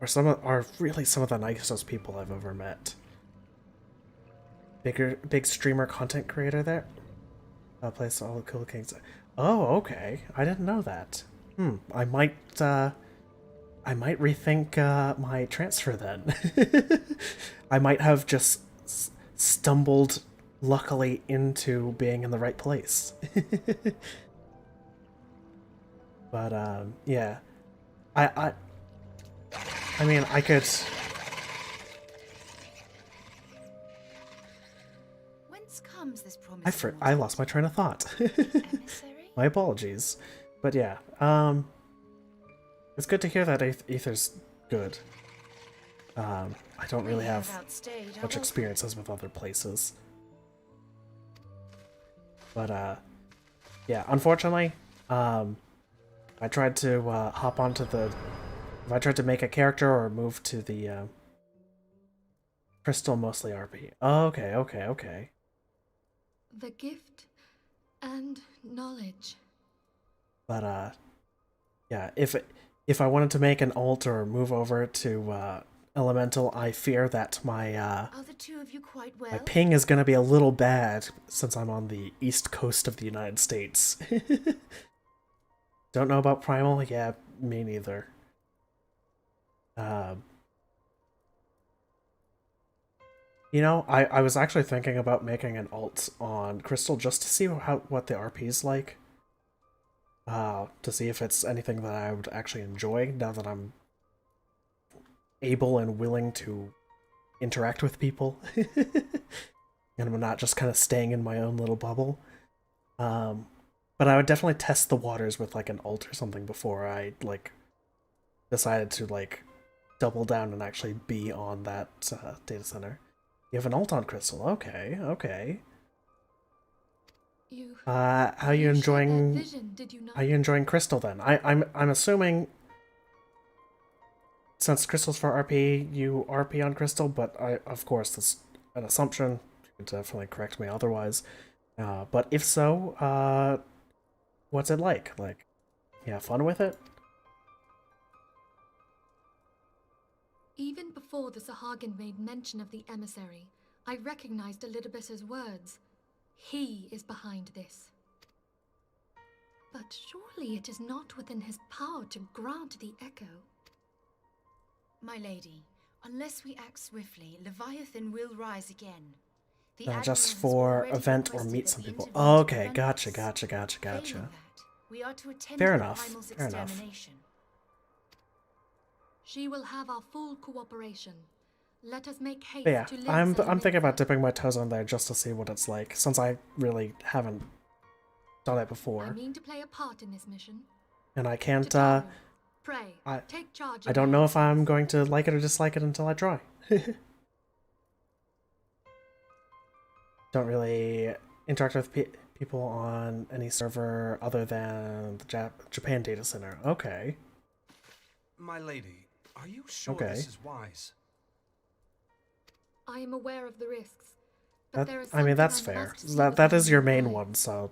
[SPEAKER 1] are really some of the nicest people I've ever met. Big streamer content creator there. Plays all the cool kings. Oh, okay. I didn't know that. I might rethink my transfer then. I might have just stumbled luckily into being in the right place. But yeah. I mean, I could...
[SPEAKER 9] Whence comes this promise?
[SPEAKER 1] I lost my train of thought. My apologies. But yeah, it's good to hear that Aether's good. I don't really have much experiences with other places. But yeah, unfortunately, I tried to hop onto the... If I tried to make a character or move to the Crystal, mostly RP. Oh, okay.
[SPEAKER 10] The gift and knowledge.
[SPEAKER 1] But yeah, if I wanted to make an alt or move over to Elemental, I fear that my
[SPEAKER 9] Are the two of you quite well?
[SPEAKER 1] my ping is gonna be a little bad since I'm on the east coast of the United States. Don't know about Primal? Yeah, me neither. You know, I was actually thinking about making an alt on Crystal just to see what the RP's like. To see if it's anything that I would actually enjoy now that I'm able and willing to interact with people. And I'm not just kind of staying in my own little bubble. But I would definitely test the waters with like an alt or something before I like decided to like double down and actually be on that data center. You have an alt on Crystal, okay. How you enjoying? How you enjoying Crystal then? I'm assuming. since crystals for RP, you RP on crystal, but of course, that's an assumption. You can definitely correct me otherwise. But if so, what's it like? Like, you have fun with it?
[SPEAKER 10] Even before the Sahagin made mention of the emissary, I recognized Elidibus's words. He is behind this. But surely it is not within his power to grant the echo.
[SPEAKER 9] My lady, unless we act swiftly, Leviathan will rise again. The
[SPEAKER 1] Just
[SPEAKER 9] Admiral has
[SPEAKER 1] for
[SPEAKER 9] already
[SPEAKER 1] event or
[SPEAKER 9] requested
[SPEAKER 1] meet
[SPEAKER 9] that
[SPEAKER 1] some
[SPEAKER 9] we
[SPEAKER 1] people.
[SPEAKER 9] intervene
[SPEAKER 1] Oh,
[SPEAKER 9] to
[SPEAKER 1] okay,
[SPEAKER 9] prevent
[SPEAKER 1] gotcha,
[SPEAKER 9] this.
[SPEAKER 1] gotcha.
[SPEAKER 9] Failing that, we are to attend
[SPEAKER 1] Fair
[SPEAKER 9] to
[SPEAKER 1] enough,
[SPEAKER 9] the Primal's
[SPEAKER 1] fair enough.
[SPEAKER 9] extermination.
[SPEAKER 10] She will have our full cooperation. Let us make haste
[SPEAKER 1] But yeah,
[SPEAKER 10] to
[SPEAKER 1] I'm
[SPEAKER 10] Lindsay
[SPEAKER 1] thinking about
[SPEAKER 10] Lindsay.
[SPEAKER 1] dipping my toes on there just to see what it's like, since I really haven't done it
[SPEAKER 10] I
[SPEAKER 1] before,
[SPEAKER 10] mean to play a part in this mission.
[SPEAKER 1] and I can't.
[SPEAKER 10] Tataru, pray,
[SPEAKER 1] I
[SPEAKER 10] take charge.
[SPEAKER 1] I don't know if I'm going to like it or dislike it until I try. Don't really interact with people on any server other than the Japan data center. Okay.
[SPEAKER 8] My lady, are you sure
[SPEAKER 1] Okay.
[SPEAKER 8] this is wise?
[SPEAKER 10] I am aware of the risks. But there is
[SPEAKER 1] I mean,
[SPEAKER 10] something
[SPEAKER 1] that's
[SPEAKER 10] I
[SPEAKER 1] fair.
[SPEAKER 10] must see
[SPEAKER 1] That
[SPEAKER 10] before
[SPEAKER 1] is
[SPEAKER 10] we
[SPEAKER 1] your main
[SPEAKER 10] arrive.
[SPEAKER 1] one, so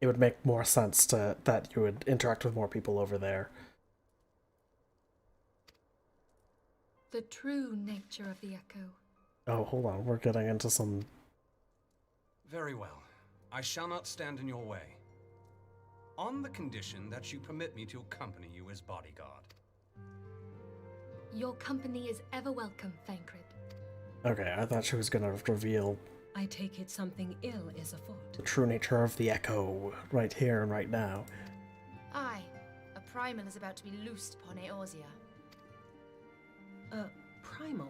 [SPEAKER 1] it would make more sense that you would interact with more people over there.
[SPEAKER 10] The true nature of the echo.
[SPEAKER 1] Oh, hold on, we're getting into some.
[SPEAKER 8] Very well. I shall not stand in your way. On the condition that you permit me to accompany you as bodyguard.
[SPEAKER 10] Your company is ever welcome, Thancred.
[SPEAKER 1] Okay, I thought she was gonna reveal
[SPEAKER 2] I take it something ill is afoot.
[SPEAKER 1] the true nature of the echo right here and right now.
[SPEAKER 9] Aye, a primal is about to be loosed upon Eorzea.
[SPEAKER 2] Primal?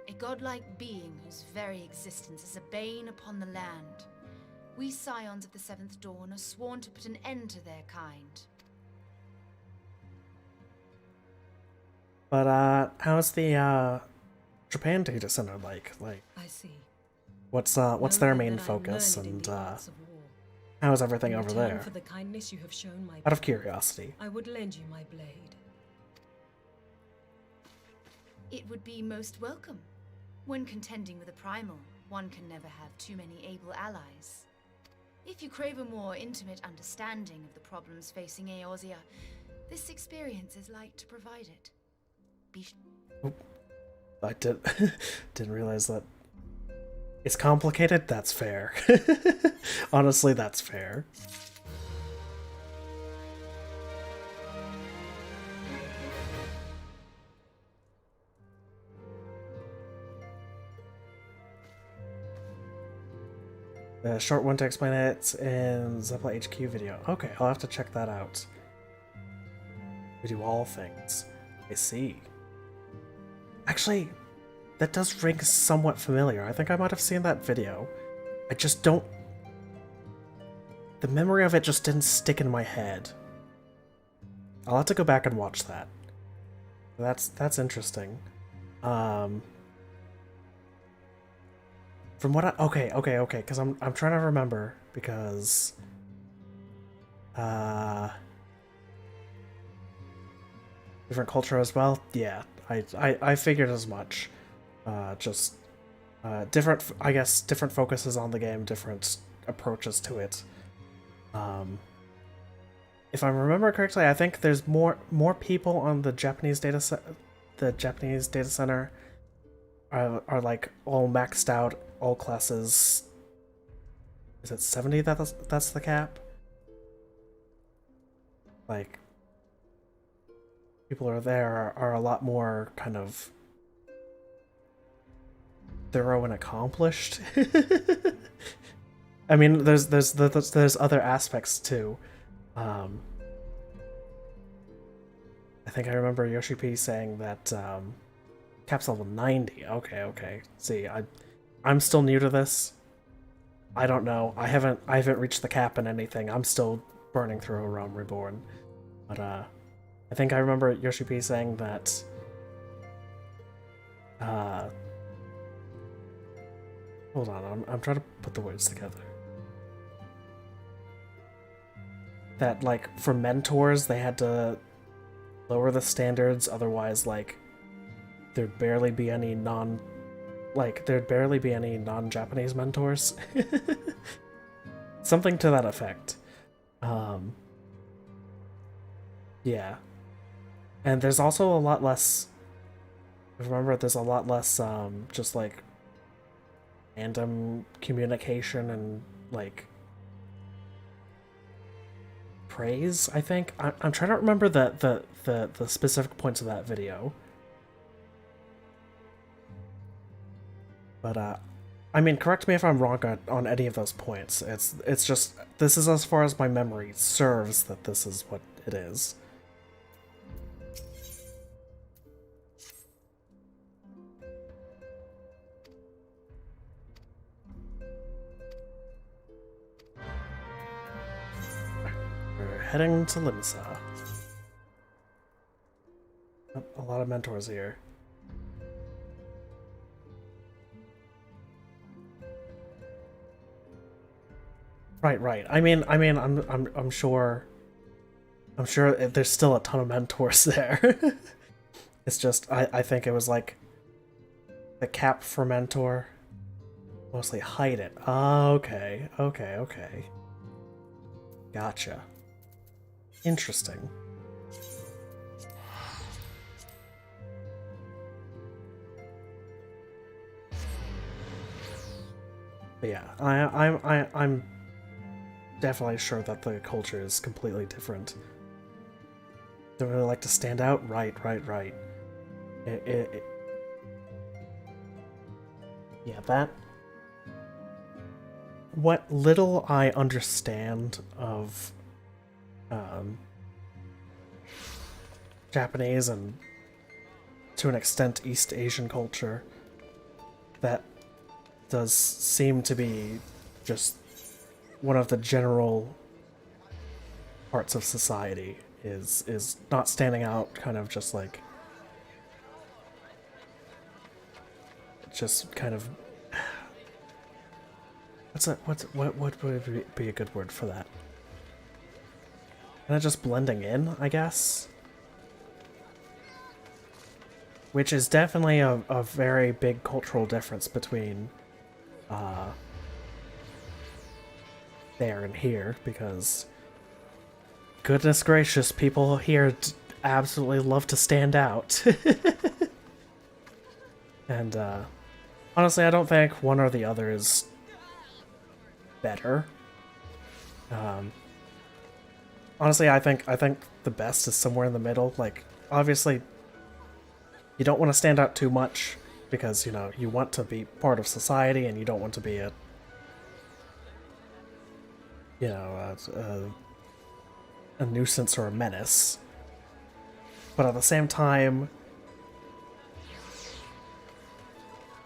[SPEAKER 9] A godlike being whose very existence is a bane upon the land. We scions of the Seventh Dawn are sworn to put an end to their kind.
[SPEAKER 1] But how's the Japan data center like? Like,
[SPEAKER 2] I see.
[SPEAKER 1] what's
[SPEAKER 2] Know
[SPEAKER 1] their
[SPEAKER 2] then
[SPEAKER 1] main
[SPEAKER 2] that I'm
[SPEAKER 1] focus,
[SPEAKER 2] learned in
[SPEAKER 1] and
[SPEAKER 2] the arts of war.
[SPEAKER 1] how's everything
[SPEAKER 2] In
[SPEAKER 1] over
[SPEAKER 2] return
[SPEAKER 1] there?
[SPEAKER 2] for the kindness you have shown my
[SPEAKER 1] Out of
[SPEAKER 2] people,
[SPEAKER 1] curiosity.
[SPEAKER 2] I would lend you my blade.
[SPEAKER 9] It would be most welcome. When contending with a primal, one can never have too many able allies. If you crave a more intimate understanding of the problems facing Eorzea, this experience is like to provide it.
[SPEAKER 1] I didn't realize that. It's complicated. That's fair. Honestly, that's fair. The short one to explain it in Zeppela HQ video. Okay, I'll have to check that out. We do all things. I see. Actually, that does ring somewhat familiar. I think I might have seen that video. I just don't... The memory of it just didn't stick in my head. I'll have to go back and watch that. That's interesting. From what I... Okay, because I'm trying to remember, because... Different culture as well? Yeah, I figured as much. Different, I guess, different focuses on the game, different approaches to it. If I remember correctly, I think there's more people on the Japanese data center are like all maxed out, all classes. Is it 70 that's the cap? Like, people are a lot more kind of thorough and accomplished. I mean, there's other aspects too. I think I remember Yoshi P saying that cap's level 90. Okay. See, I'm still new to this. I don't know. I haven't reached the cap in anything. I'm still burning through a Realm Reborn. But I think I remember Yoshi P saying that hold on, I'm trying to put the words together. That, like, for mentors, they had to lower the standards, otherwise, like, there'd barely be any non-Japanese mentors. Something to that effect. Yeah. And there's also a lot less... Remember, there's a lot less, just, like, random communication and, like, praise, I think. I'm trying to remember the specific points of that video. But, I mean, correct me if I'm wrong on any of those points. It's just, this is as far as my memory serves that this is what it is. We're heading to Limsa. A lot of mentors here. Right. I mean, I'm sure there's still a ton of mentors there. It's just, I think it was like the cap for mentor. Mostly hide it. Okay. Gotcha. Interesting. But yeah, I'm definitely sure that the culture is completely different. Don't really like to stand out? Right. Yeah, that... What little I understand of Japanese and, to an extent, East Asian culture, that does seem to be just one of the general parts of society is not standing out, kind of just like, just kind of, what would be a good word for that? Kind of just blending in, I guess? Which is definitely a very big cultural difference between there and here, because goodness gracious, people here absolutely love to stand out. And honestly, I don't think one or the other is better. Honestly, I think the best is somewhere in the middle. Like, obviously, you don't want to stand out too much because, you know, you want to be part of society and you don't want to be a, you know, a nuisance or a menace. But at the same time,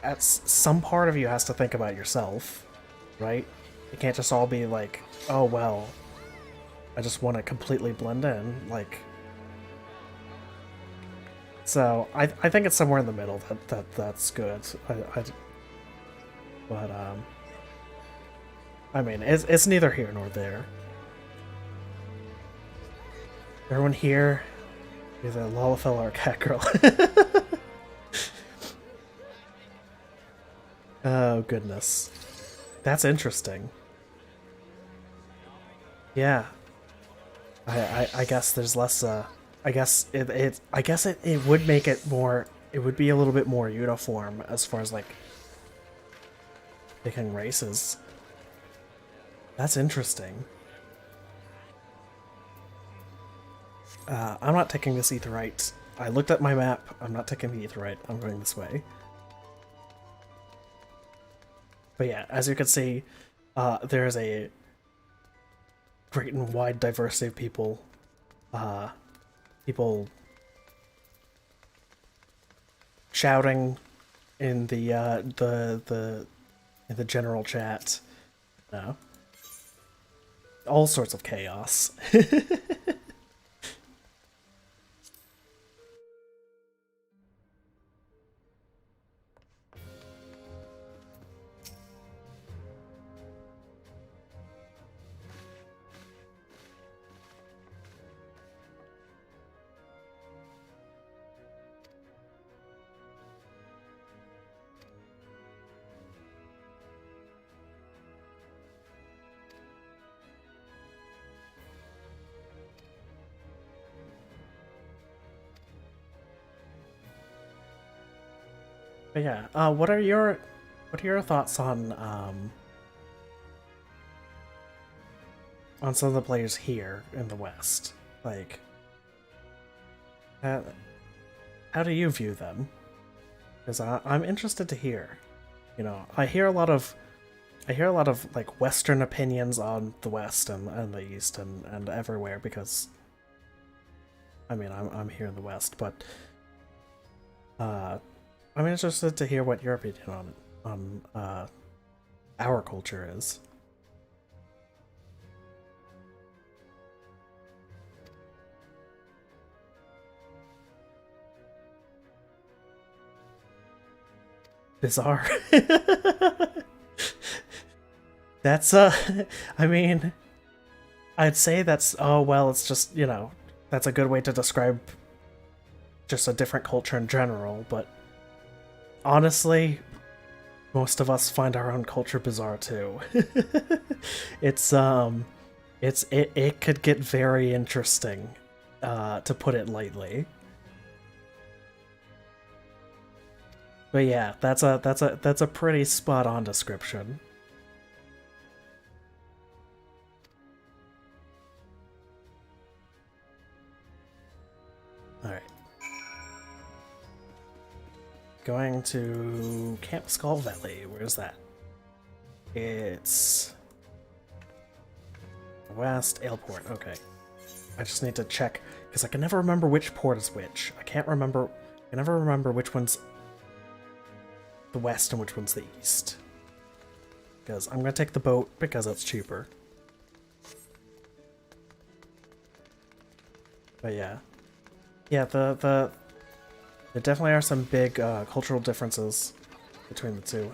[SPEAKER 1] at some part of you has to think about yourself, right? It can't just all be like, oh, well, I just want to completely blend in, like... So, I think it's somewhere in the middle that's good. But, I mean, it's neither here nor there. Everyone here, either Lalafell or Catgirl. Oh, goodness. That's interesting. Yeah. I guess there's less, I guess it would make it more, it would be a little bit more uniform as far as, like, picking races. That's interesting. I'm not taking this Aetheryte. I looked at my map. I'm not taking the Aetheryte. I'm going this way. But yeah, as you can see, there is a great and wide diversity of people. People shouting in the general chat. No. All sorts of chaos. But yeah, what are your thoughts on some of the players here in the West? Like, how do you view them? Because I'm interested to hear. You know, I hear a lot of like Western opinions on the West and the East and everywhere, because I mean I'm here in the West, but I'm interested to hear what your opinion on our culture is. Bizarre. That's I mean, I'd say that's, oh well, it's just, you know, that's a good way to describe just a different culture in general, but honestly, most of us find our own culture bizarre too. It could get very interesting, to put it lightly. But yeah, that's a pretty spot on description. Alright. Going to Camp Skull Valley. Where's that? It's West Aleport. Okay. I just need to check, because I can never remember which port is which. I never remember which one's the west and which one's the east. Because I'm gonna take the boat because it's cheaper. But yeah. Yeah, there definitely are some big cultural differences between the two.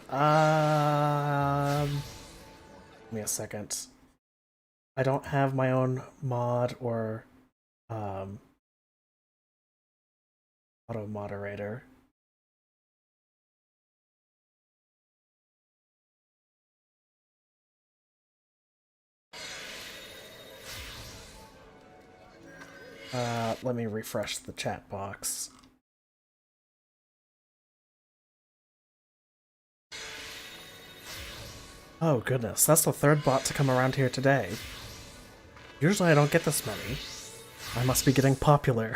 [SPEAKER 1] Give me a second. I don't have my own mod or auto moderator. Let me refresh the chat box. Oh goodness, that's the third bot to come around here today. Usually I don't get this many. I must be getting popular.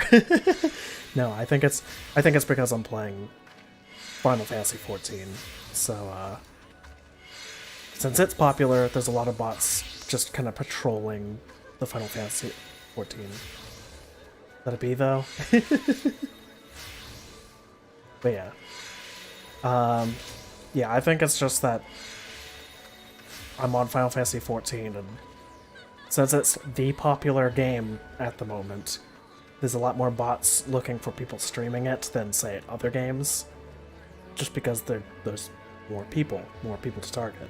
[SPEAKER 1] No, I think it's because I'm playing Final Fantasy XIV. So since it's popular, there's a lot of bots just kind of patrolling the Final Fantasy XIV. Let it be, though. But yeah. Yeah, I think it's just that I'm on Final Fantasy XIV, and since it's the popular game at the moment, there's a lot more bots looking for people streaming it than, say, other games. Just because there's more people to target.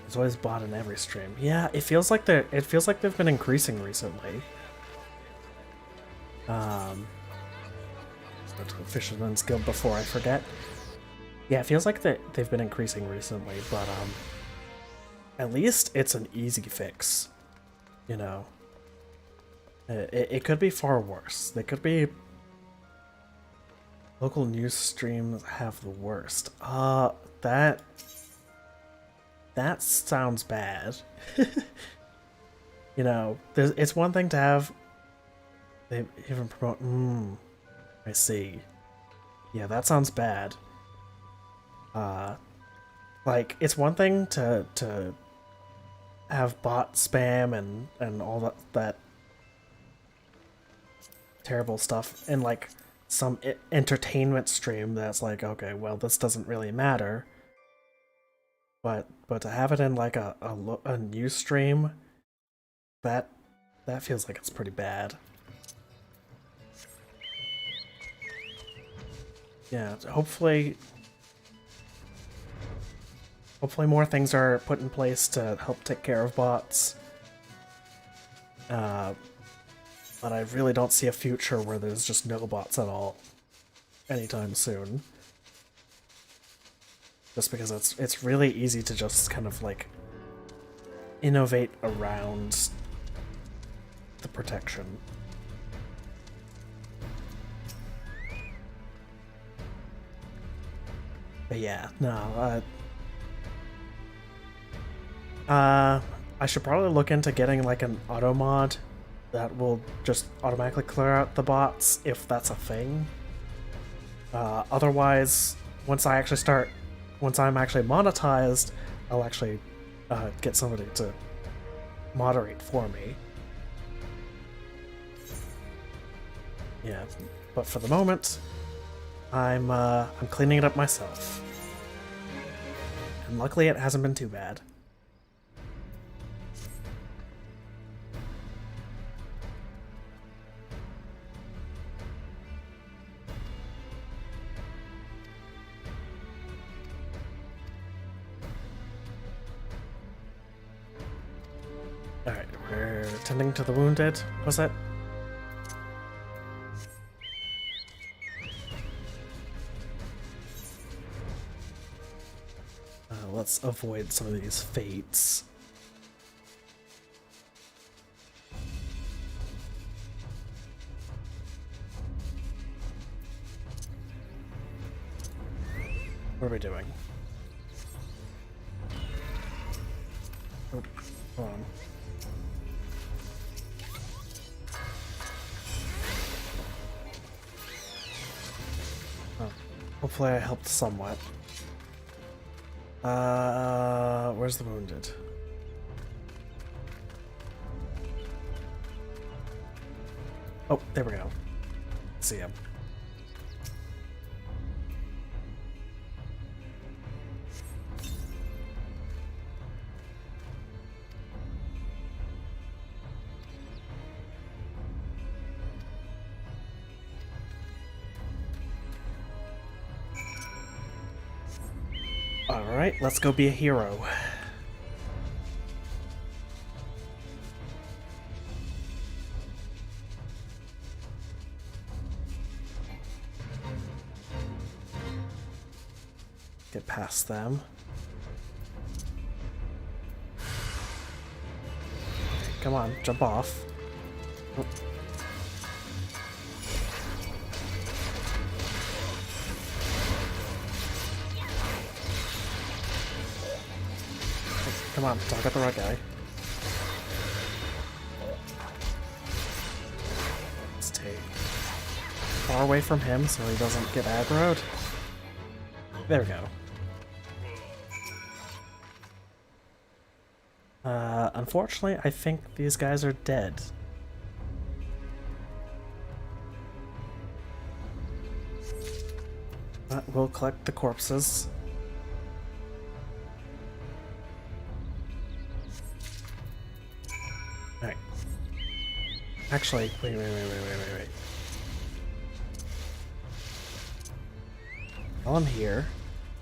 [SPEAKER 1] There's always bot in every stream. Yeah, it feels like they've been increasing recently. Go to the Fisherman's Guild before I forget. Yeah, it feels like they've been increasing recently, but at least it's an easy fix. You know, it could be far worse. They could be. Local news streams have the worst. That sounds bad. You know, it's one thing to have. They even promote. I see. Yeah, that sounds bad. Like, it's one thing to have bot spam and all that terrible stuff in, like, some entertainment stream that's like, okay, well, this doesn't really matter. But to have it in, like, a news stream, that feels like it's pretty bad. Yeah, hopefully more things are put in place to help take care of bots. But I really don't see a future where there's just no bots at all anytime soon. Just because it's really easy to just kind of like innovate around the protection. But yeah, no, I should probably look into getting like an auto mod that will just automatically clear out the bots if that's a thing. Otherwise, once I'm actually monetized, I'll actually get somebody to moderate for me. Yeah, but for the moment, I'm cleaning it up myself. And luckily it hasn't been too bad. Alright, we're tending to the wounded. Was it? Let's avoid some of these fates. What are we doing? Oh, hold on. Oh, hopefully I helped somewhat. Where's the wounded? Oh, there we go. See him. Alright, let's go be a hero. Get past them. Come on, jump off. Oh. Come on, target the right guy. Let's take far away from him so he doesn't get aggroed. There we go. Unfortunately, I think these guys are dead. But we'll collect the corpses. Alright. Actually, wait. While I'm here,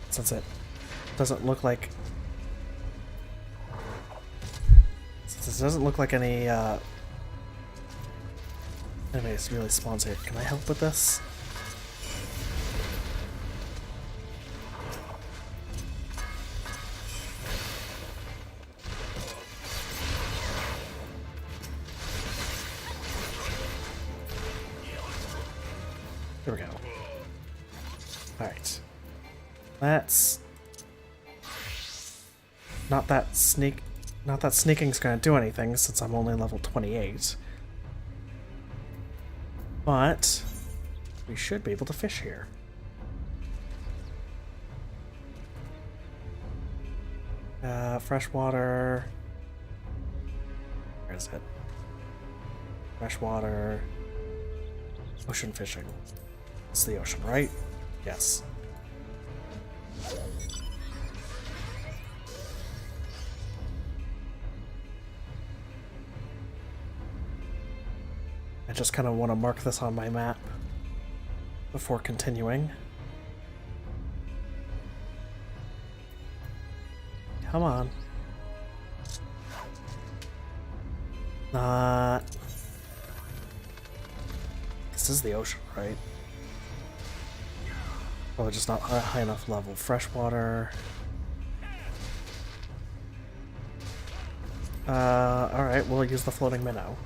[SPEAKER 1] since it doesn't look like... Since it doesn't look like any, enemies really spawns here, can I help with this? Here we go. Alright. That's... Not that sneaking's gonna do anything since I'm only level 28. But we should be able to fish here. Freshwater. Where is it? Freshwater. Ocean fishing. It's the ocean, right? Yes. I just kind of want to mark this on my map before continuing. Come on. Not... This is the ocean, right? Probably just not a high enough level. Freshwater. Alright, we'll use the floating minnow.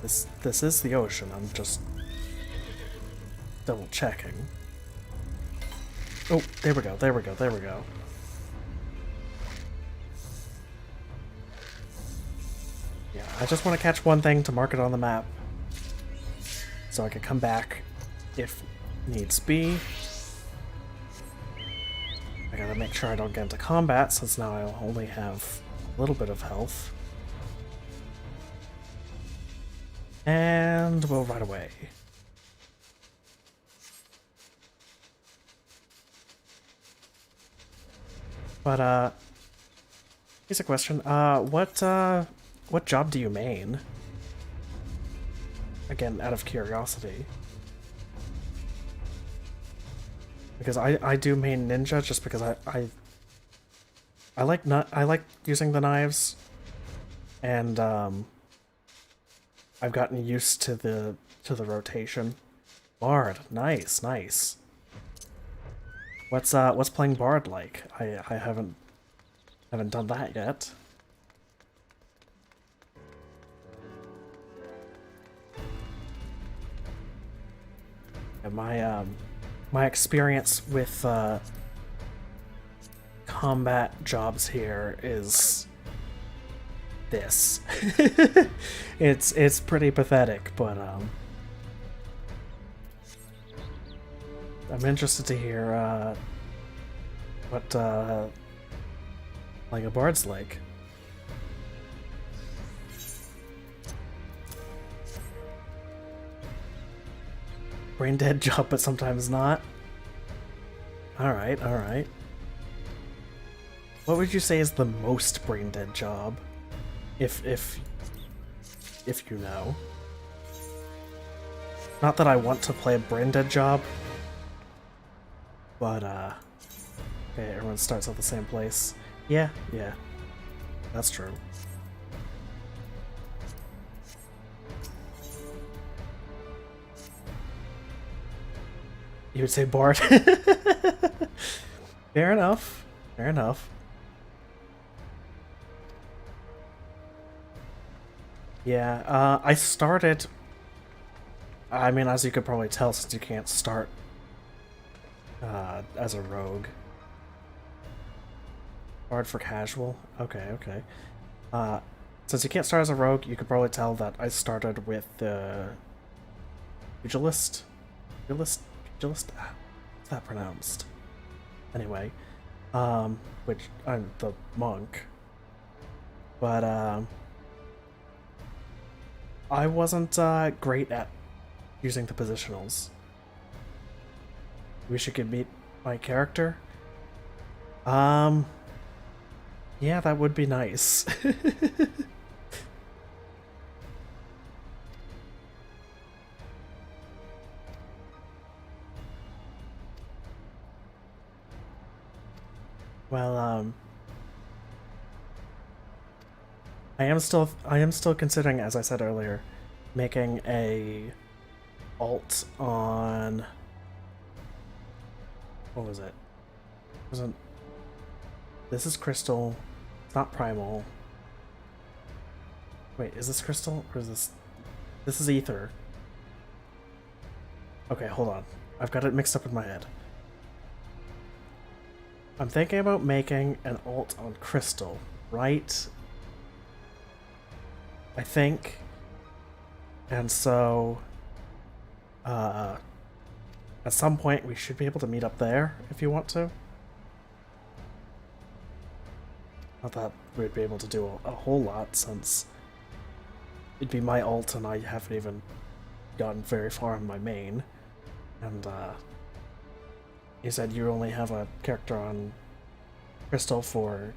[SPEAKER 1] This is the ocean. I'm just double checking. Oh, there we go. There we go. There we go. Yeah, I just want to catch one thing to mark it on the map, so I can come back if needs be. I gotta make sure I don't get into combat, since now I only have a little bit of health. And we'll run away. But, here's a question. What job do you main? Again, out of curiosity. Because I do main ninja just because I like using the knives, and I've gotten used to the rotation. Bard, nice, nice. What's playing Bard like? I haven't done that yet. And my experience with combat jobs here is this. It's pretty pathetic, but I'm interested to hear what like a bard's like. Brain dead job, but sometimes not. Alright, alright. What would you say is the most brain dead job? If you know. Not that I want to play a brain dead job, but okay, everyone starts at the same place. Yeah, that's true. You would say Bard. Fair enough. Fair enough. Yeah, I started... I mean, as you could probably tell, since you can't start as a rogue. Bard for casual? Okay, okay. Since you can't start as a rogue, you could probably tell that I started with the... Pugilist? Pugilist? What's that pronounced? Anyway, which I'm the monk, but I wasn't great at using the positionals. Wish you could meet my character. Yeah, that would be nice. Well, I am still considering, as I said earlier, making a alt on... What was it? Wasn't... This is Crystal. It's not Primal. Wait, is this Crystal? Or is this... This is Ether. Okay, hold on. I've got it mixed up in my head. I'm thinking about making an alt on Crystal, right? I think. And so, at some point we should be able to meet up there if you want to. Not that we'd be able to do a whole lot, since it'd be my alt and I haven't even gotten very far in my main. And you said you only have a character on Crystal for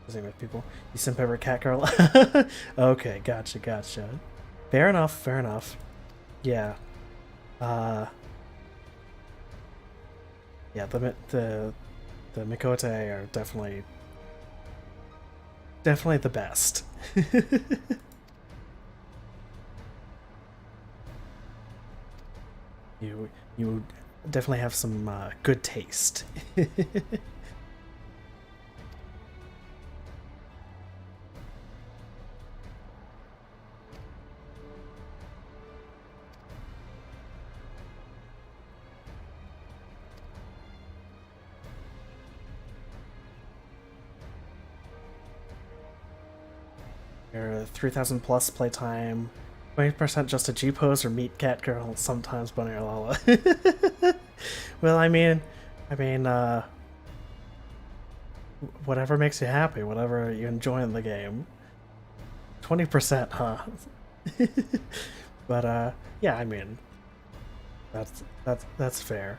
[SPEAKER 1] using with people. You simp ever cat girl? Okay, gotcha, gotcha. Fair enough, fair enough. Yeah. Yeah, the Mikote are definitely the best. You definitely have some good taste. Your 3,000 plus playtime, 20% just a G-pose or meet cat girl, sometimes bunny or Lala. Well, I mean, whatever makes you happy, whatever you enjoy in the game. 20%, huh? But yeah, I mean, that's fair.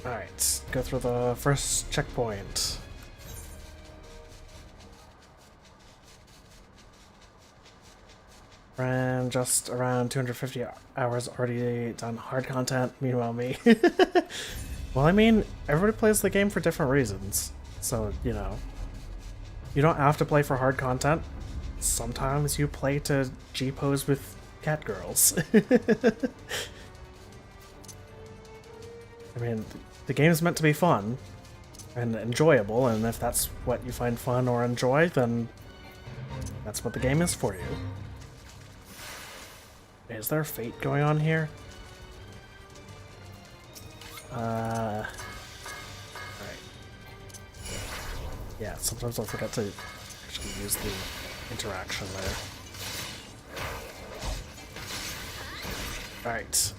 [SPEAKER 1] Alright, go through the first checkpoint. Ran just around 250 hours already done hard content, meanwhile me. Well, I mean, everybody plays the game for different reasons. So, you know, you don't have to play for hard content. Sometimes you play to G-pose with cat girls. I mean, the game's meant to be fun and enjoyable, and if that's what you find fun or enjoy, then that's what the game is for you. Is there fate going on here? Alright. Yeah, sometimes I'll forget to actually use the interaction there. Alright.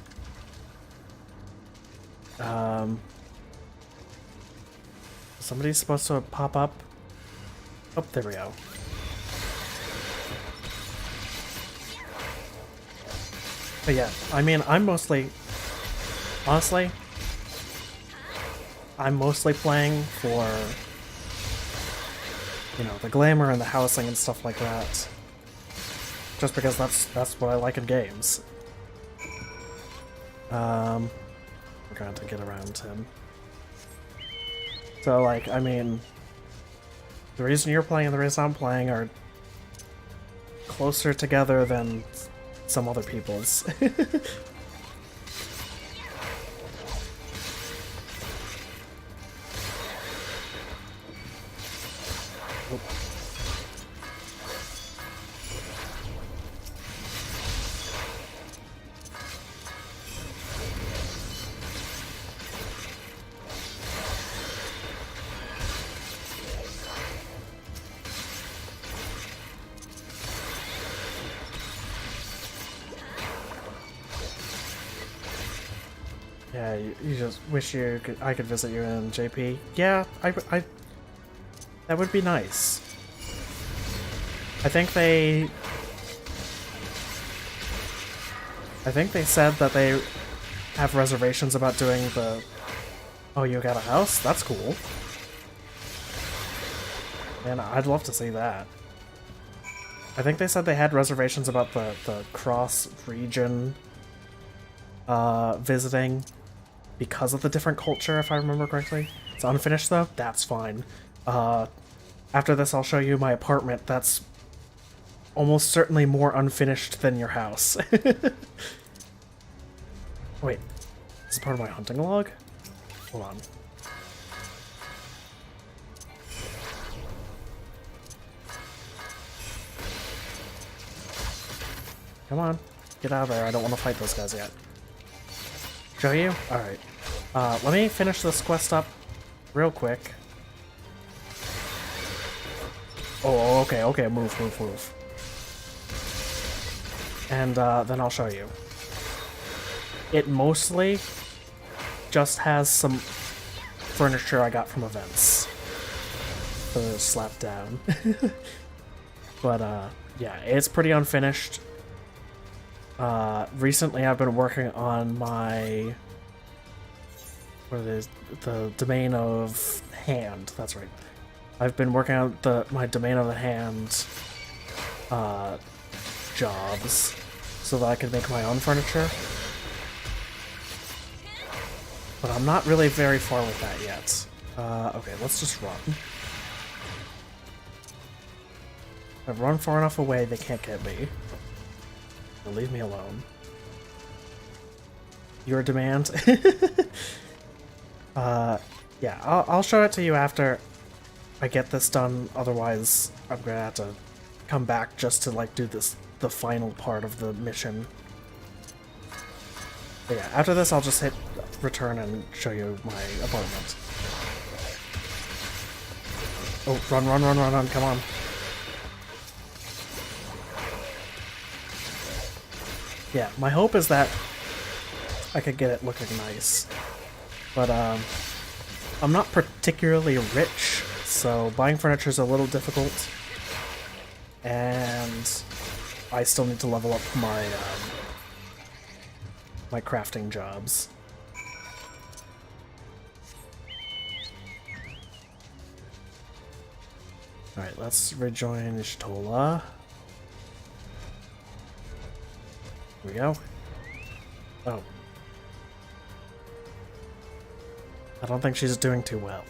[SPEAKER 1] Somebody's supposed to pop up. Oh, there we go. But yeah, I mean, honestly, I'm mostly playing for, you know, the glamour and the housing and stuff like that. Just because that's what I like in games. We're going to get around him. So, like, I mean, the reason you're playing and the reason I'm playing are closer together than some other people's. Yeah, you just wish I could visit you in JP. Yeah, I that would be nice. I think they said that they have reservations about doing the... Oh, you got a house? That's cool. Man, I'd love to see that. I think they said they had reservations about the cross-region visiting because of the different culture, if I remember correctly. It's unfinished, though? That's fine. After this, I'll show you my apartment that's almost certainly more unfinished than your house. Wait, is this part of my hunting log? Hold on. Come on, get out of there. I don't want to fight those guys yet. Show you? Alright. Let me finish this quest up real quick. Oh, okay, move. And then I'll show you. It mostly just has some furniture I got from events to slap down. But yeah, it's pretty unfinished. Recently I've been working on my... what is it? The domain of hand, that's right. I've been working on my domain of the hand jobs so that I can make my own furniture. But I'm not really very far with that yet. Okay, let's just run. If I run far enough away, they can't get me. They'll leave me alone. Your demand? Yeah, I'll show it to you after I get this done, otherwise I'm gonna have to come back just to like do the final part of the mission. But yeah, after this I'll just hit return and show you my apartment. Oh, run, come on. Yeah, my hope is that I could get it looking nice. But I'm not particularly rich, so buying furniture is a little difficult. And I still need to level up my my crafting jobs. Alright, let's rejoin Ishtola. Here we go. Oh. I don't think she's doing too well.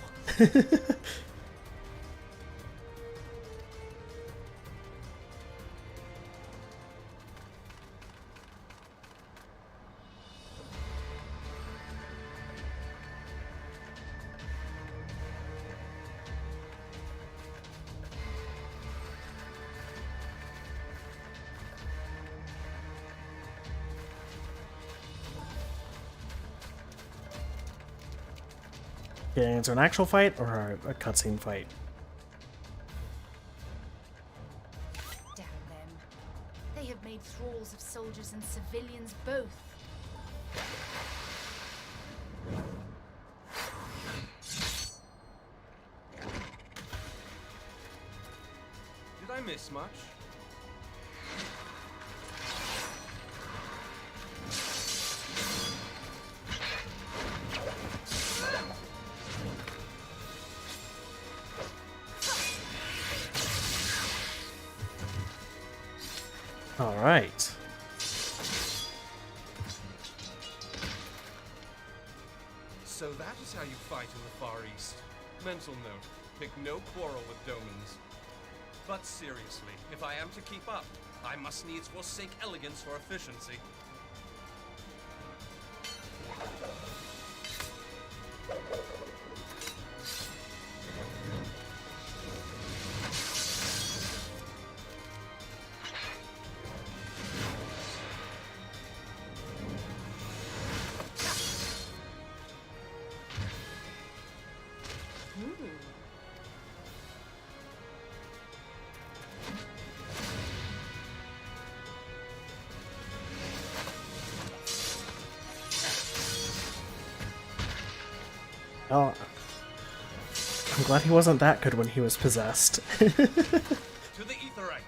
[SPEAKER 1] Getting into an actual fight or a cutscene fight?
[SPEAKER 9] Damn them. They have made thralls of soldiers and civilians both.
[SPEAKER 8] Did I miss much?
[SPEAKER 1] All right.
[SPEAKER 8] So that is how you fight in the Far East. Mental note, pick no quarrel with Domans. But seriously, if I am to keep up, I must needs forsake elegance for efficiency.
[SPEAKER 1] Oh, I'm glad he wasn't that good when he was possessed.
[SPEAKER 8] To the Aetheryte!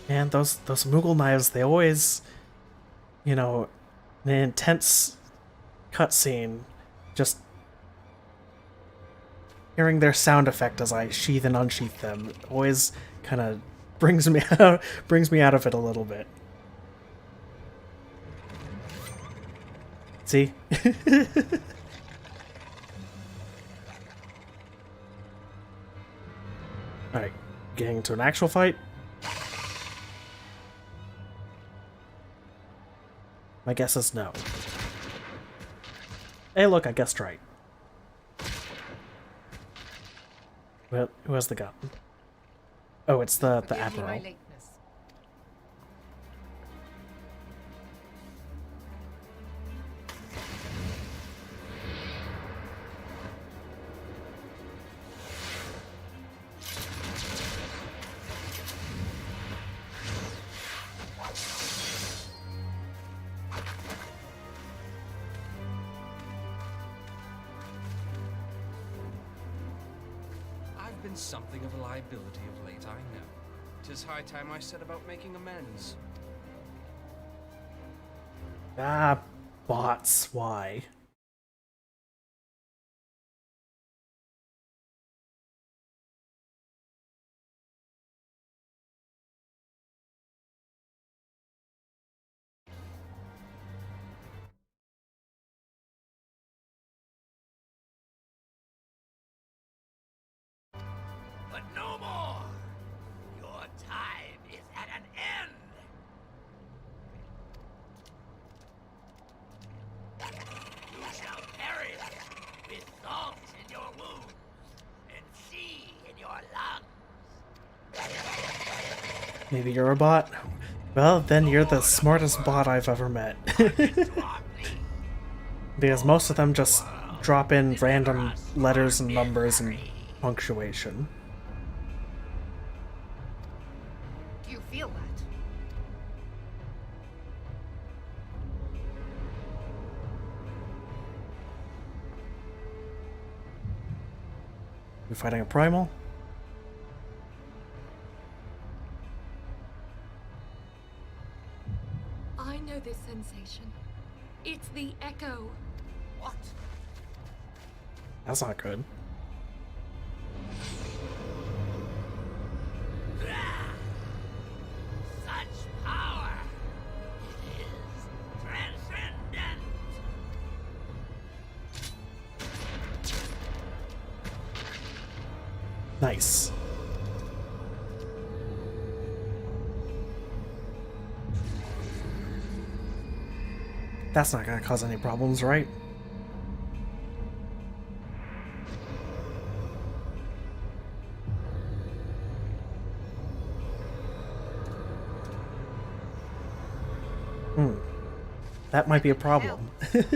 [SPEAKER 1] And those Moogle knives, they always, you know, an intense cutscene, just hearing their sound effect as I sheath and unsheath them always kind of brings me out of it a little bit. See? Alright, getting into an actual fight. My guess is no. Hey look, I guessed right. Well, who has the gun? Oh, it's the Admiral.
[SPEAKER 8] Something of a liability of late, I know. 'Tis high time I set about making amends.
[SPEAKER 1] Ah, bots, why?
[SPEAKER 11] But no more! Your time is at an end! salt in your wounds and sea in your lungs.
[SPEAKER 1] Maybe you're a bot? Well, then you're the smartest bot I've ever met. Because most of them just drop in random letters and numbers and punctuation.
[SPEAKER 9] Do you feel that?
[SPEAKER 1] You fighting a primal?
[SPEAKER 10] I know this sensation. It's the echo.
[SPEAKER 11] What?
[SPEAKER 1] That's not good.
[SPEAKER 11] Such power! It is transcendent!
[SPEAKER 1] Nice. That's not gonna cause any problems, right? That might be a problem.
[SPEAKER 11] Strike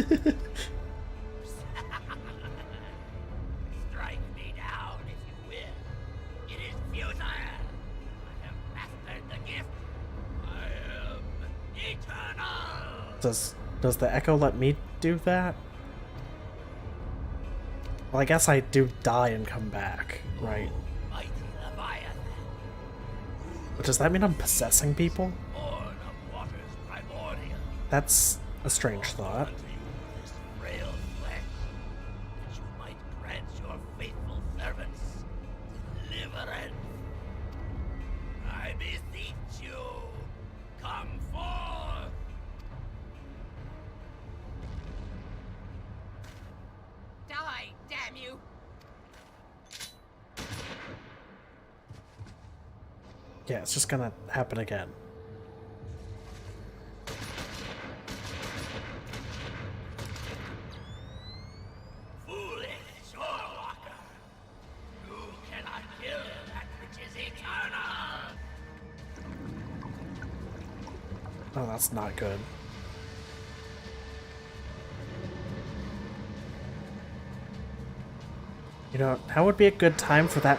[SPEAKER 11] me down if you will. It is futile. I have mastered the gift. I am eternal.
[SPEAKER 1] Does the echo let me do that? Well, I guess I do die and come back, right?
[SPEAKER 11] Mighty Leviathan,
[SPEAKER 1] But does that mean I'm possessing people?
[SPEAKER 11] born of waters primordial.
[SPEAKER 1] That's a strange thought.
[SPEAKER 11] To you this frail flesh, that you might grant your faithful servants deliverance. I beseech you, come forth.
[SPEAKER 9] Die, damn you!
[SPEAKER 1] Yeah, it's just gonna happen again.
[SPEAKER 11] Foolish shorewalker, you cannot kill that which is eternal.
[SPEAKER 1] Oh, that's not good. You know, how would be a good time for that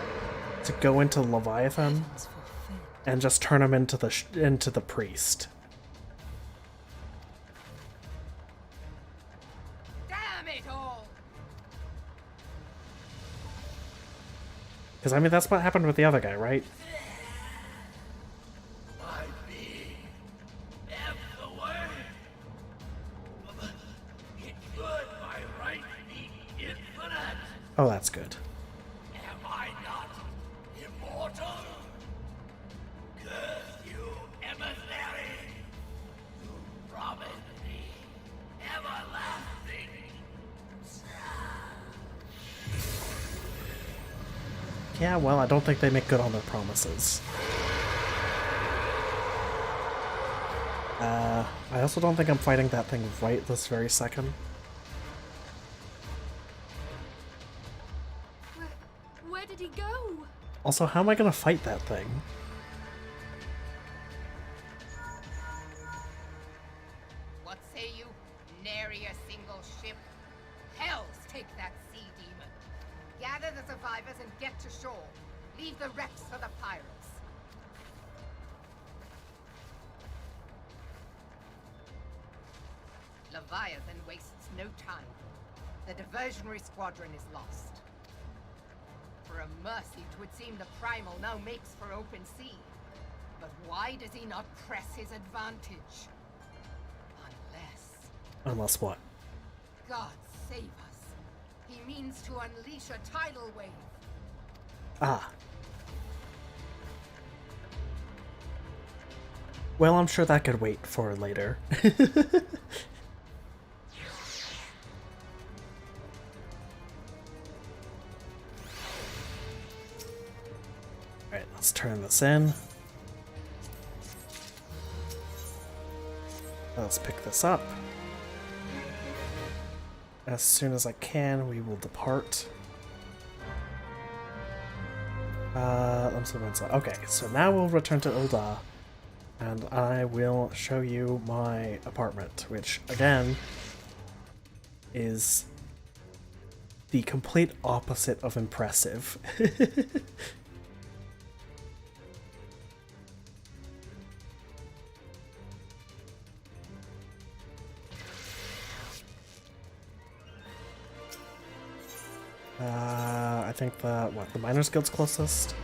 [SPEAKER 1] to go into Leviathan and just turn him into the priest?
[SPEAKER 9] Damn it all!
[SPEAKER 1] Because I mean, that's what happened with the other guy, right?
[SPEAKER 11] My being am the word. It could by right be infinite.
[SPEAKER 1] Oh, that's good.
[SPEAKER 11] Am I not immortal? Curse you, emissary! You promised me everlasting.
[SPEAKER 1] Yeah, well, I don't think they make good on their promises. I also don't think I'm fighting that thing right this very second.
[SPEAKER 10] Where did he go?
[SPEAKER 1] Also, how am I gonna fight that thing?
[SPEAKER 9] What say you? Nary a single ship? Hells take that sea demon. Gather the survivors and get to shore. Leave the wrecks for the pirates. Leviathan wastes no time. The diversionary squadron is lost. For a mercy, 'twould seem the Primal now makes for open sea. But why does he not press his advantage?
[SPEAKER 1] Unless what?
[SPEAKER 9] God save us. He means to unleash a tidal wave.
[SPEAKER 1] Ah. Well, I'm sure that could wait for later. Alright, let's turn this in. Let's pick this up. as soon as I can, we will depart. Okay, so now we'll return to Ul'dah, and I will show you my apartment, which, again, is the complete opposite of impressive. I think the Miners Guild's closest.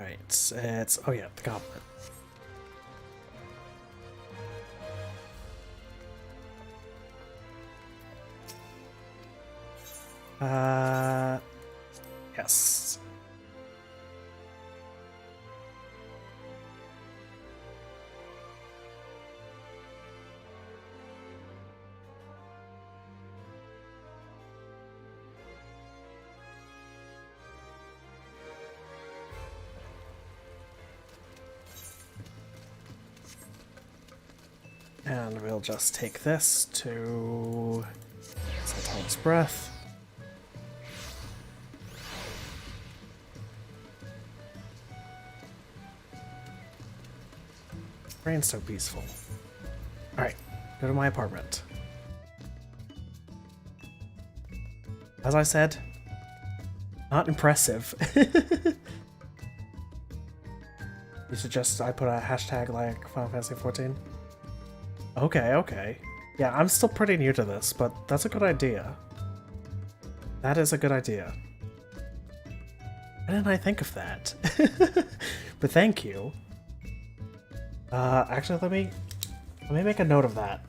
[SPEAKER 1] Alright, it's oh yeah, the Goblin. Yes. And we'll just take this to Sultan's Breath. Rain's so peaceful. Alright, go to my apartment. As I said, not impressive. You suggest I put a hashtag like Final Fantasy 14? Okay, okay. Yeah, I'm still pretty new to this, but that's a good idea. That is a good idea. Why didn't I think of that? But thank you. Actually, let me make a note of that.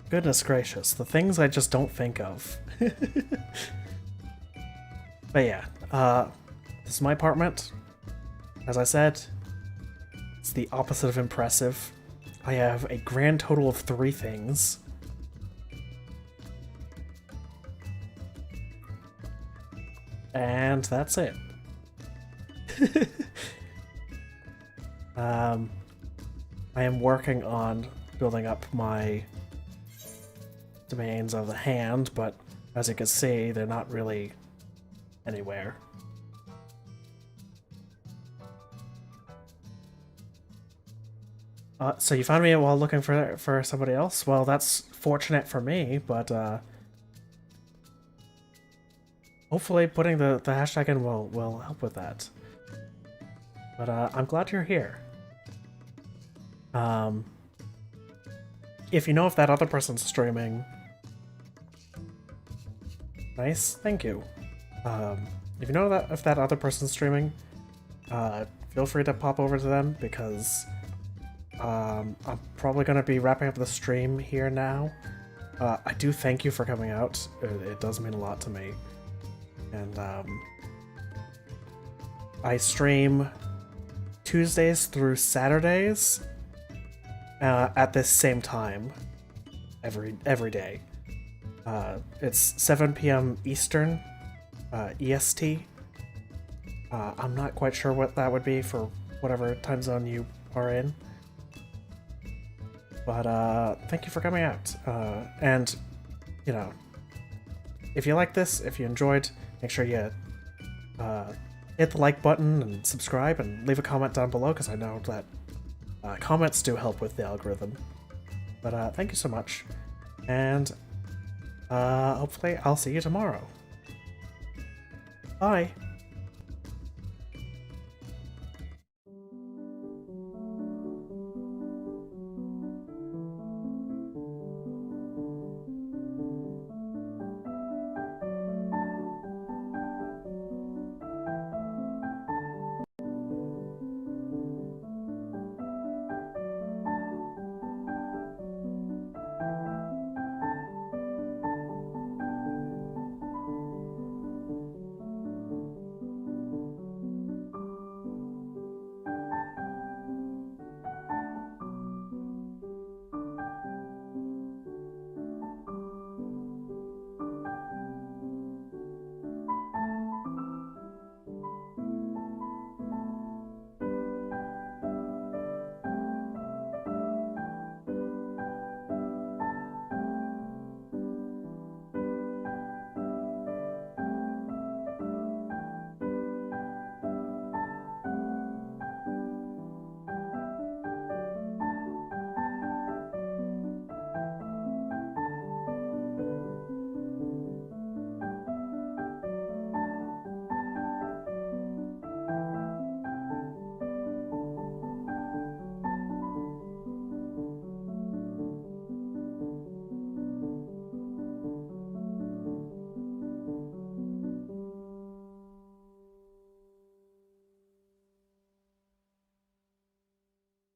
[SPEAKER 1] Goodness gracious, the things I just don't think of. But yeah, this is my apartment. As I said, it's the opposite of impressive. I have a grand total of 3 things. And that's it. I am working on building up my domains of the hand, but as you can see, they're not really anywhere. So you found me while looking for somebody else? Well, that's fortunate for me, but hopefully putting the hashtag in will help with that. But I'm glad you're here. If you know if that other person's streaming, nice, thank you. If you know that if that other person's streaming, feel free to pop over to them, because I'm probably going to be wrapping up the stream here now. I do thank you for coming out. It does mean a lot to me. And I stream Tuesdays through Saturdays at this same time every day. It's 7 p.m. Eastern, EST. I'm not quite sure what that would be for whatever time zone you are in. But thank you for coming out. And, you know, if you like this, if you enjoyed, make sure you hit the like button and subscribe and leave a comment down below, because I know that comments do help with the algorithm. But thank you so much. And hopefully I'll see you tomorrow. Bye!